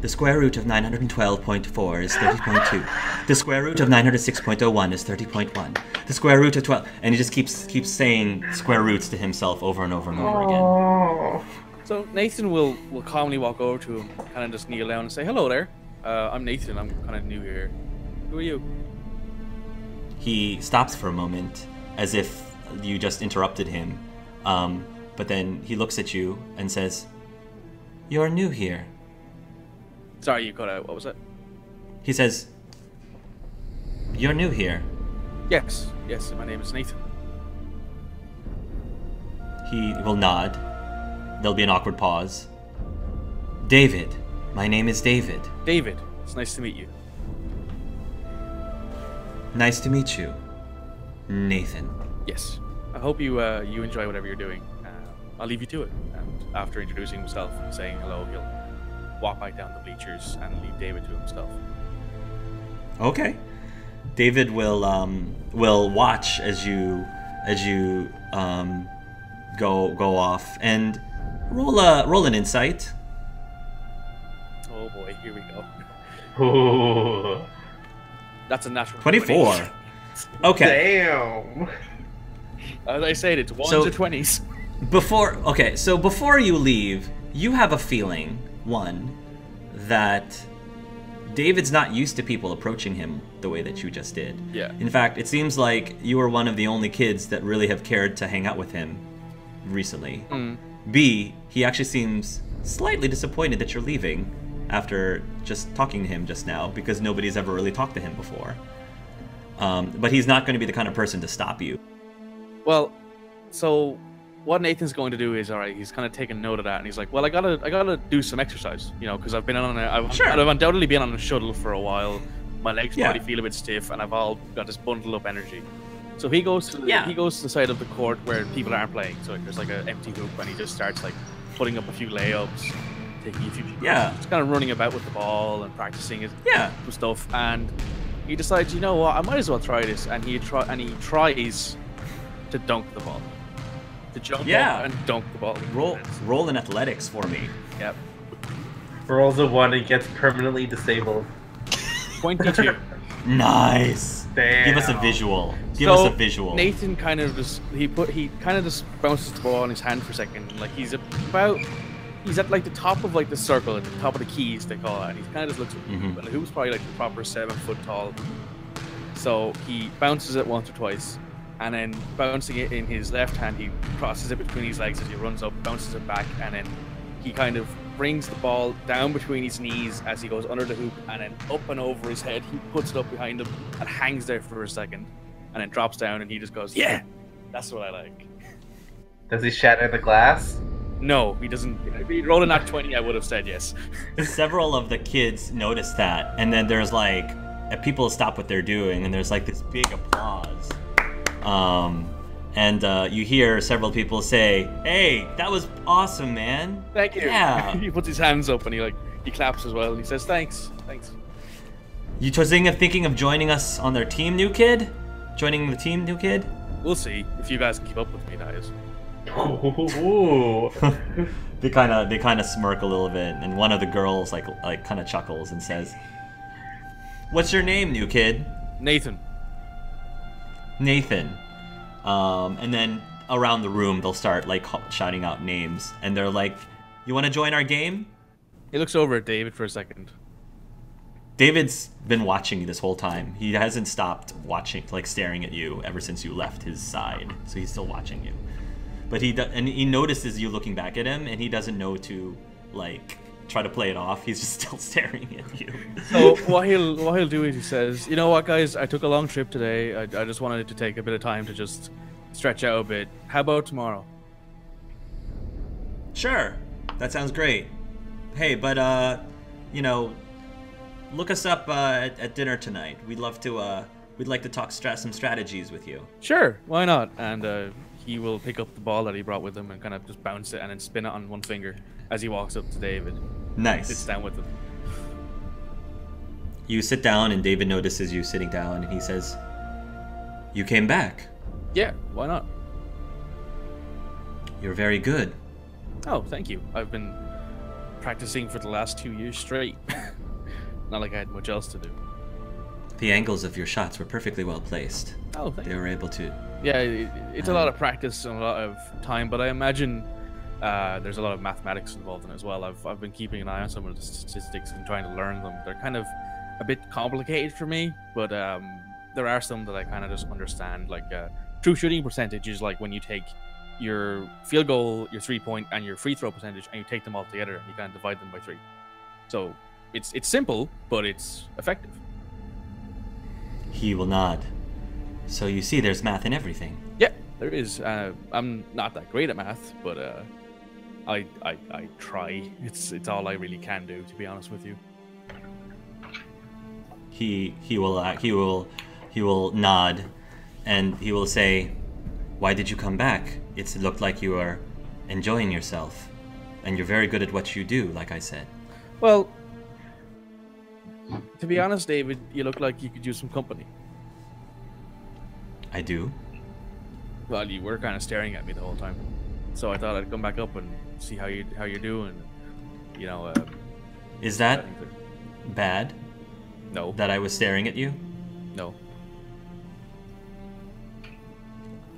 the square root of 912.4 is 30.2. The square root of 906.01 is 30.1. The square root of 12... And he just keeps saying square roots to himself over and over and over again. So Nathan will calmly walk over to him, kind of just kneel down and say, hello there. I'm Nathan. I'm kind of new here. Who are you? He stops for a moment, as if you just interrupted him. But then he looks at you and says, you're new here. Sorry, you cut out. What was it? He says, you're new here. Yes, my name is Nathan. He will nod. There'll be an awkward pause. David. My name is David. David, it's nice to meet you. Nice to meet you, Nathan. Yes. I hope you enjoy whatever you're doing. I'll leave you to it. And after introducing himself and saying hello, he'll walk back down the bleachers and leave David to himself. Okay. David will watch as you go off, and Roll an insight. Oh boy, here we go. Ooh. That's a natural 24. 20. Okay. Damn. As I said, it's ones So- or 20s. Before you leave, you have a feeling, one, that David's not used to people approaching him the way that you just did. Yeah. In fact, it seems like you are one of the only kids that really have cared to hang out with him recently. B, he actually seems slightly disappointed that you're leaving after just talking to him just now, because nobody's ever really talked to him before. But he's not going to be the kind of person to stop you. Well, so what Nathan's going to do is, all right, he's kind of taken note of that, and he's like, well, I gotta do some exercise, you know, because I've undoubtedly been on a shuttle for a while. My legs probably feel a bit stiff, and I've all got this bundled up energy. So he goes to the side of the court where people aren't playing. So there's like an empty hoop, and he just starts like putting up a few layups, taking a few. Just kind of running about with the ball and practicing his stuff. And he decides, you know what, I might as well try this. And he tries to dunk the ball, to jump up and dunk the ball. Roll in athletics for me. Yep. Rolls a 1 and gets permanently disabled. 22. Nice. Damn. Give us a visual. Give us a visual. Nathan kind of just bounces the ball in his hand for a second. Like he's at like the top of like the circle, at the top of the keys they call it. And he kind of just looks at the hoop's probably like the proper 7 foot tall. So he bounces it once or twice, and then bouncing it in his left hand, he crosses it between his legs as he runs up, bounces it back, and then he kind of brings the ball down between his knees as he goes under the hoop, and then up and over his head. He puts it up behind him and hangs there for a second, and then drops down, and he just goes, "Yeah, that's what I like." Does he shatter the glass? No, he doesn't. If he rolled a nat 20, I would have said yes. Several of the kids notice that, and then there's like people stop what they're doing, and there's like this big applause. And you hear several people say, "Hey, that was awesome, man." Thank you. Yeah. He puts his hands up and he claps as well, and he says, "Thanks." You thinking of joining us on their team, new kid? Joining the team, new kid? We'll see if you guys can keep up with me, that is. Ooh. They kind of smirk a little bit, and one of the girls like kind of chuckles and says, "What's your name, new kid?" Nathan. Nathan. And then around the room they'll start like shouting out names, and they're like, "You want to join our game?" He looks over at David for a second. David's been watching you this whole time. He hasn't stopped watching, like staring at you ever since you left his side. So he's still watching you. But he notices you looking back at him, and he doesn't know to like try to play it off. He's just still staring at you. So what he'll do is he says, "You know what, guys? I took a long trip today. I just wanted to take a bit of time to just stretch out a bit. How about tomorrow?" Sure, that sounds great. Hey, but look us up at dinner tonight. We'd like to talk some strategies with you. Sure, why not? And he will pick up the ball that he brought with him and kind of just bounce it and then spin it on one finger as he walks up to David. Nice. Sits down with him. You sit down, and David notices you sitting down, and he says, "You came back. Yeah, why not? You're very good." Oh, thank you. I've been practicing for the last 2 years straight. Not like I had much else to do. The angles of your shots were perfectly well placed. Oh, thank They you. were able to... Yeah, it's a lot of practice and a lot of time, but I imagine there's a lot of mathematics involved in it as well. I've been keeping an eye on some of the statistics and trying to learn them. They're kind of a bit complicated for me, but there are some that I kind of just understand. Like true shooting percentage is like when you take your field goal, your 3-point, and your free throw percentage, and you take them all together and you kind of divide them by 3. So it's simple, but it's effective. He will nod. So you see, there's math in everything. Yeah, there is. I'm not that great at math, but I try. It's all I really can do, to be honest with you. He will nod, and he will say, "Why did you come back? It looked like you are enjoying yourself, and you're very good at what you do, like I said." Well, to be honest, David, you look like you could use some company. I do. Well, you were kind of staring at me the whole time. So I thought I'd come back up and see how you're doing. You know. Is that bad? No. That I was staring at you? No.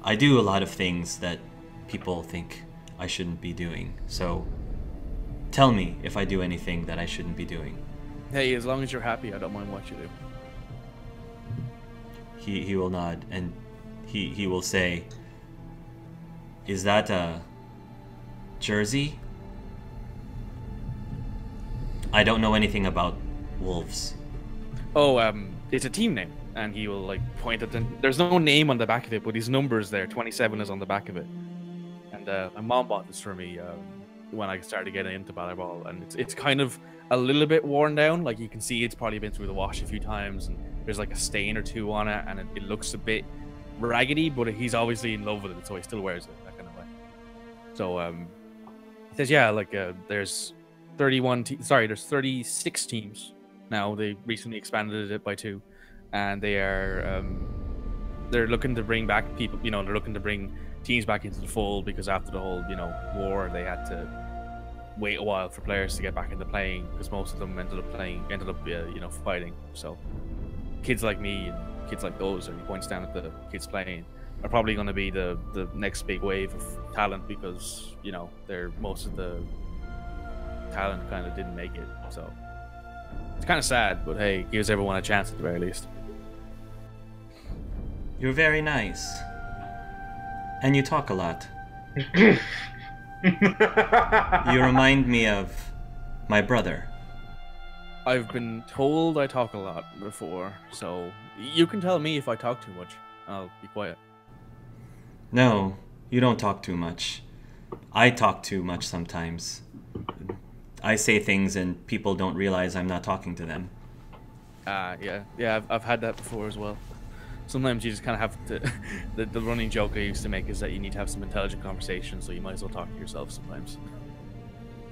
I do a lot of things that people think I shouldn't be doing. So tell me if I do anything that I shouldn't be doing. Hey, as long as you're happy, I don't mind what you do. He will nod, and he will say, "Is that a jersey? I don't know anything about wolves." Oh, it's a team name, and he will like point at there's no name on the back of it, but his numbers there. 27 is on the back of it. And my mom bought this for me when I started getting into volleyball, and it's kind of a little bit worn down. Like you can see, it's probably been through the wash a few times, and there's like a stain or two on it, and it looks a bit raggedy. But he's obviously in love with it, so he still wears it that kind of way. So he says, yeah, like there's 36 teams now. They recently expanded it by 2, and they're looking to bring back people. You know, they're looking to bring teams back into the fold because after the whole war, they had to wait a while for players to get back into playing because most of them ended up fighting. So kids like me and kids like those, and he points down at the kids playing, are probably going to be the next big wave of talent because they're most of the talent kind of didn't make it. So it's kind of sad, but hey, it gives everyone a chance at the very least. You're very nice. And you talk a lot. You remind me of my brother. I've been told I talk a lot before, so you can tell me if I talk too much. I'll be quiet. No, you don't talk too much. I talk too much sometimes. I say things and people don't realize I'm not talking to them. Yeah, I've had that before as well. Sometimes you just kind of have to. The running joke I used to make is that you need to have some intelligent conversation, so you might as well talk to yourself sometimes.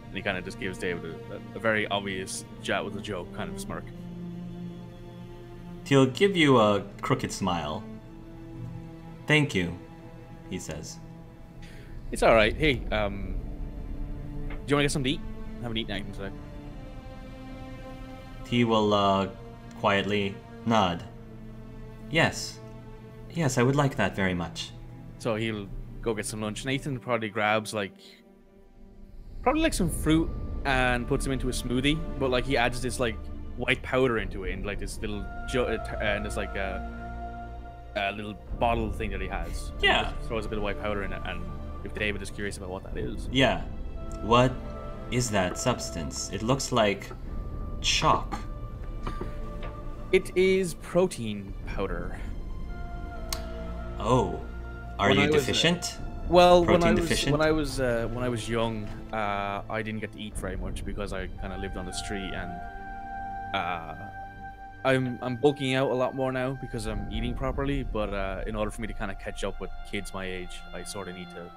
And he kind of just gives David a very obvious chat with a joke kind of smirk. He'll give you a crooked smile. Thank you, he says. It's all right. Hey, do you want to get something to eat? I haven't eaten anything today. He will quietly nod. Yes, I would like that very much. So he'll go get some lunch. Nathan probably grabs probably some fruit and puts them into a smoothie, but like he adds this like white powder into it, and like this little and it's like a little bottle thing that he has. Yeah. He throws a bit of white powder in it, and if David is curious about what that is. Yeah. What is that substance? It looks like chalk. It is protein powder. Oh, are you deficient? Well, protein deficient? when I was young, I didn't get to eat very much because I kind of lived on the street, and I'm bulking out a lot more now because I'm eating properly. But in order for me to kind of catch up with kids my age, I sort of need to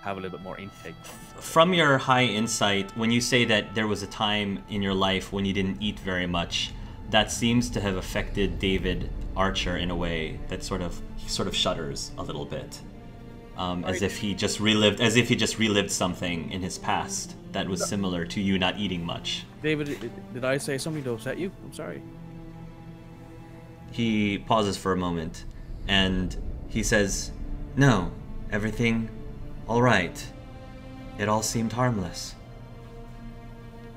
have a little bit more intake. From your high insight, when you say that there was a time in your life when you didn't eat very much, that seems to have affected David Archer in a way that sort of shudders a little bit, as if he just relived something in his past that was similar to you not eating much. David, did I say something to upset you? I'm sorry. He pauses for a moment, and he says, "No, everything all right. It all seemed harmless."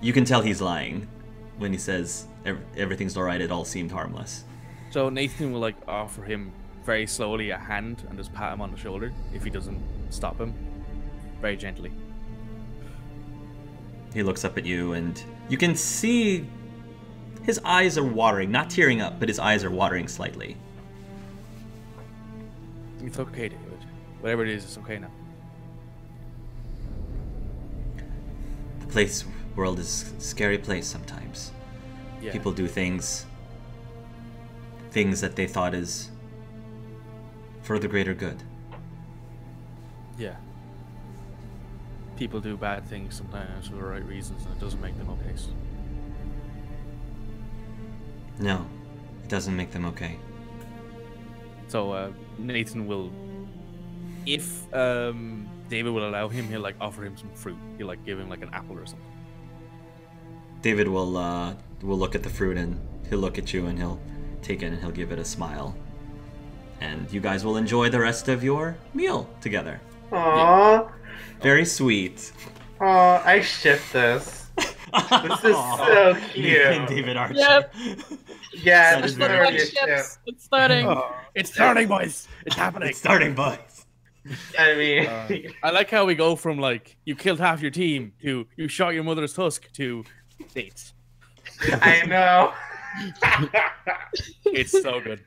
You can tell he's lying when he says everything's all right. It all seemed harmless. So Nathan will offer him very slowly a hand and just pat him on the shoulder if he doesn't stop him, very gently. He looks up at you, and you can see his eyes are watering, not tearing up, but his eyes are watering slightly. It's okay, David. Whatever it is, it's okay now. The world is a scary place sometimes. Yeah. People do things that they thought is for the greater good. Yeah. People do bad things sometimes for the right reasons, and it doesn't make them okay. No, it doesn't make them okay. So Nathan will if David will allow him, he'll like offer him some fruit. He'll like give him like an apple or something. David will look at the fruit and he'll look at you and he'll take it and he'll give it a smile. And you guys will enjoy the rest of your meal together. Aww. Very sweet. Aw, I ship this. This is so cute. Me and David Archer. Yep. Yeah, That this is is very already a cute. ship. It's starting. Oh, it's starting, boys. It's happening. It's starting, boys. I mean, I like how we go from like you killed half your team to you shot your mother's tusk to dates. I know. It's so good.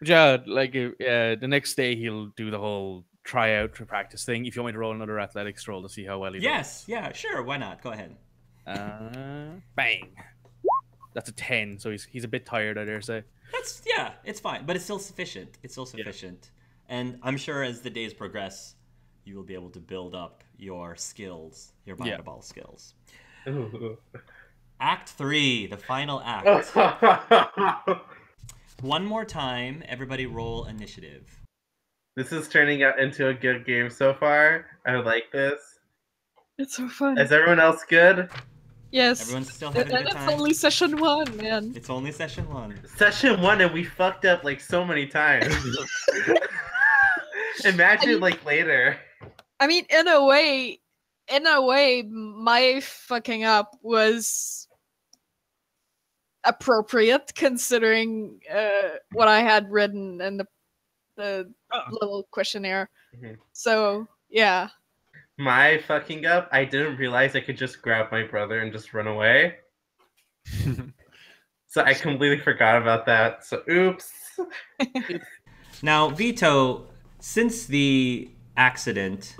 Yeah, like the next day he'll do the whole tryout to practice thing. If you want me to roll another athletics roll to see how well he does. Yes, yeah, sure, why not? Go ahead. Bang. That's a 10, so he's a bit tired, I dare say. Yeah, it's fine, but it's still sufficient. It's still sufficient. And I'm sure as the days progress, you will be able to build up your skills, your ball skills. Ooh. Act 3, the final act. One more time, everybody roll initiative. This is turning out into a good game so far. I like this. It's so fun. Is everyone else good? Yes. Everyone's still having a And good it's time? only session 1, man. It's only session 1. Session 1 and we fucked up like so many times. Imagine like later. I mean, in a way, my fucking up was appropriate considering what I had written in the little questionnaire. Mhm. So yeah. My fucking up, I didn't realize I could just grab my brother and just run away. So I completely forgot about that. So oops. Now, Vito, since the accident,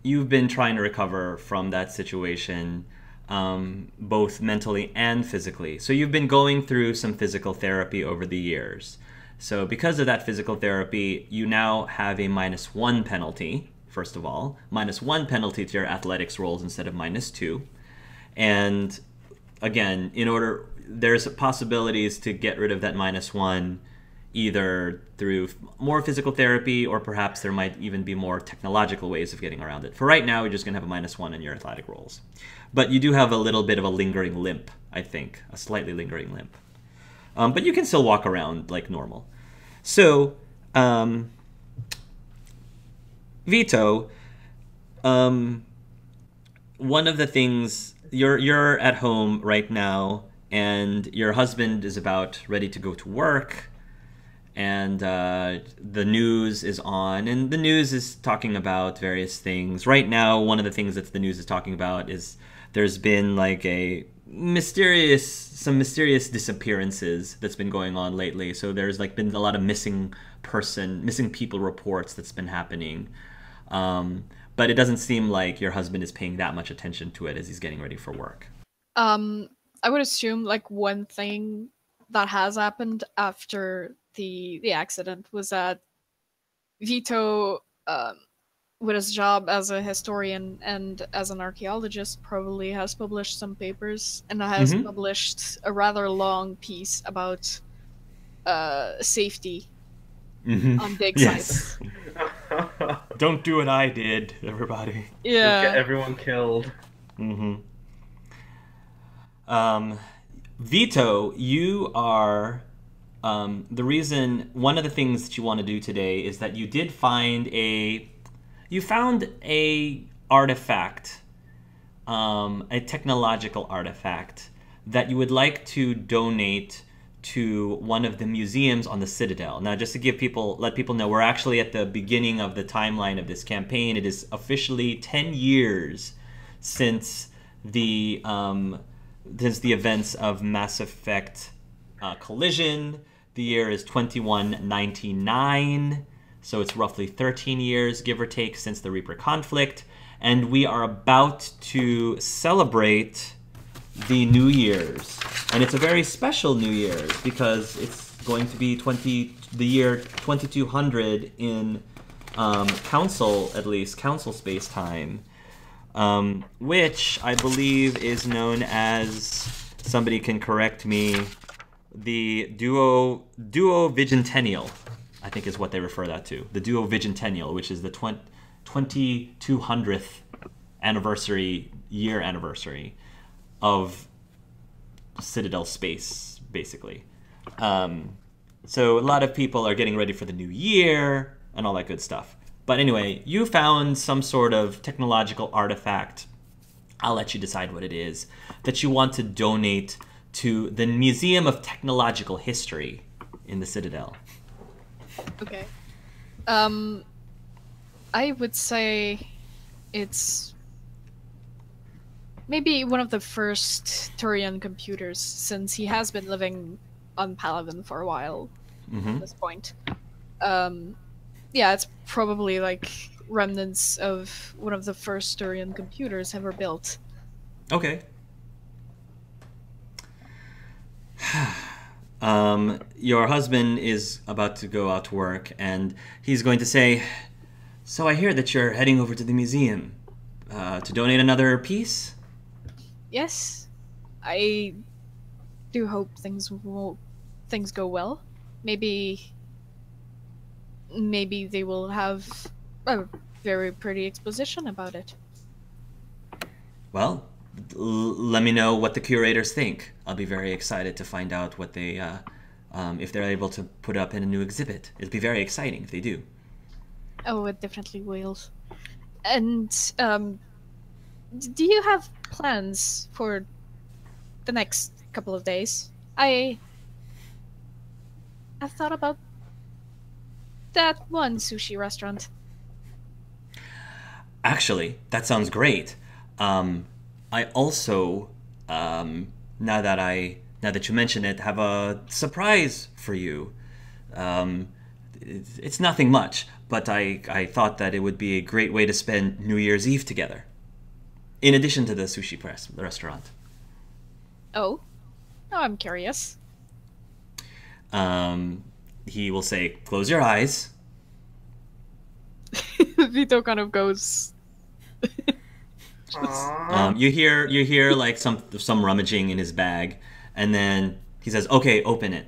you've been trying to recover from that situation, both mentally and physically. So you've been going through some physical therapy over the years. So because of that physical therapy, you now have a -1 penalty, first of all. -1 penalty to your athletics rolls instead of -2. And again, there's possibilities to get rid of that -1 either through more physical therapy or perhaps there might even be more technological ways of getting around it. For right now, you're just going to have a -1 in your athletic rolls. But you do have a little bit of a lingering limp, I think, a slightly lingering limp. But you can still walk around like normal. So, Vito, one of the things, you're at home right now and your husband is about ready to go to work and the news is on and the news is talking about various things. Right now, one of the things that the news is talking about is there's been like some mysterious disappearances that's been going on lately. So there's like been a lot of missing people reports that's been happening. But it doesn't seem like your husband is paying that much attention to it as he's getting ready for work. I would assume like one thing that has happened after the accident was that Vito, with his job as a historian and as an archaeologist, probably has published some papers and has published a rather long piece about safety on dig sites. Don't do what I did, everybody. Yeah. Get everyone killed. Vito, you are one of the things that you want to do today is that you did find a artifact, a technological artifact that you would like to donate to one of the museums on the Citadel. Now, just to let people know, we're actually at the beginning of the timeline of this campaign. It is officially 10 years since the events of Mass Effect Collision. The year is 2199, so it's roughly 13 years, give or take, since the Reaper conflict. And we are about to celebrate the New Year's. And it's a very special New Year's because it's going to be the year 2200 in council space time, which I believe is known as, somebody can correct me, the duo Vigintennial, I think is what they refer that to. The Duovigentennial, which is the 2200th year anniversary of Citadel space, basically. So a lot of people are getting ready for the new year and all that good stuff. But anyway, you found some sort of technological artifact, I'll let you decide what it is, that you want to donate to the Museum of Technological History in the Citadel. Okay. I would say it's maybe one of the first Turian computers, since he has been living on Paladin for a while at this point. Yeah, it's probably like remnants of one of the first Turian computers ever built. Okay. Your husband is about to go out to work, and he's going to say, "So I hear that you're heading over to the museum to donate another piece?" Yes, I do hope things go well. Maybe they will have a very pretty exposition about it. Well, let me know what the curators think. I'll be very excited to find out what they, if they're able to put up in a new exhibit. It'll be very exciting if they do. Oh, it definitely will. And do you have plans for the next couple of days? I've thought about that one sushi restaurant. Actually, that sounds great. I also, now that you mention it, have a surprise for you. It's nothing much, but I thought that it would be a great way to spend New Year's Eve together, in addition to the sushi restaurant. Oh, I'm curious. He will say, "Close your eyes." Vito kind of goes. You hear like some rummaging in his bag, and then he says, "Okay, open it."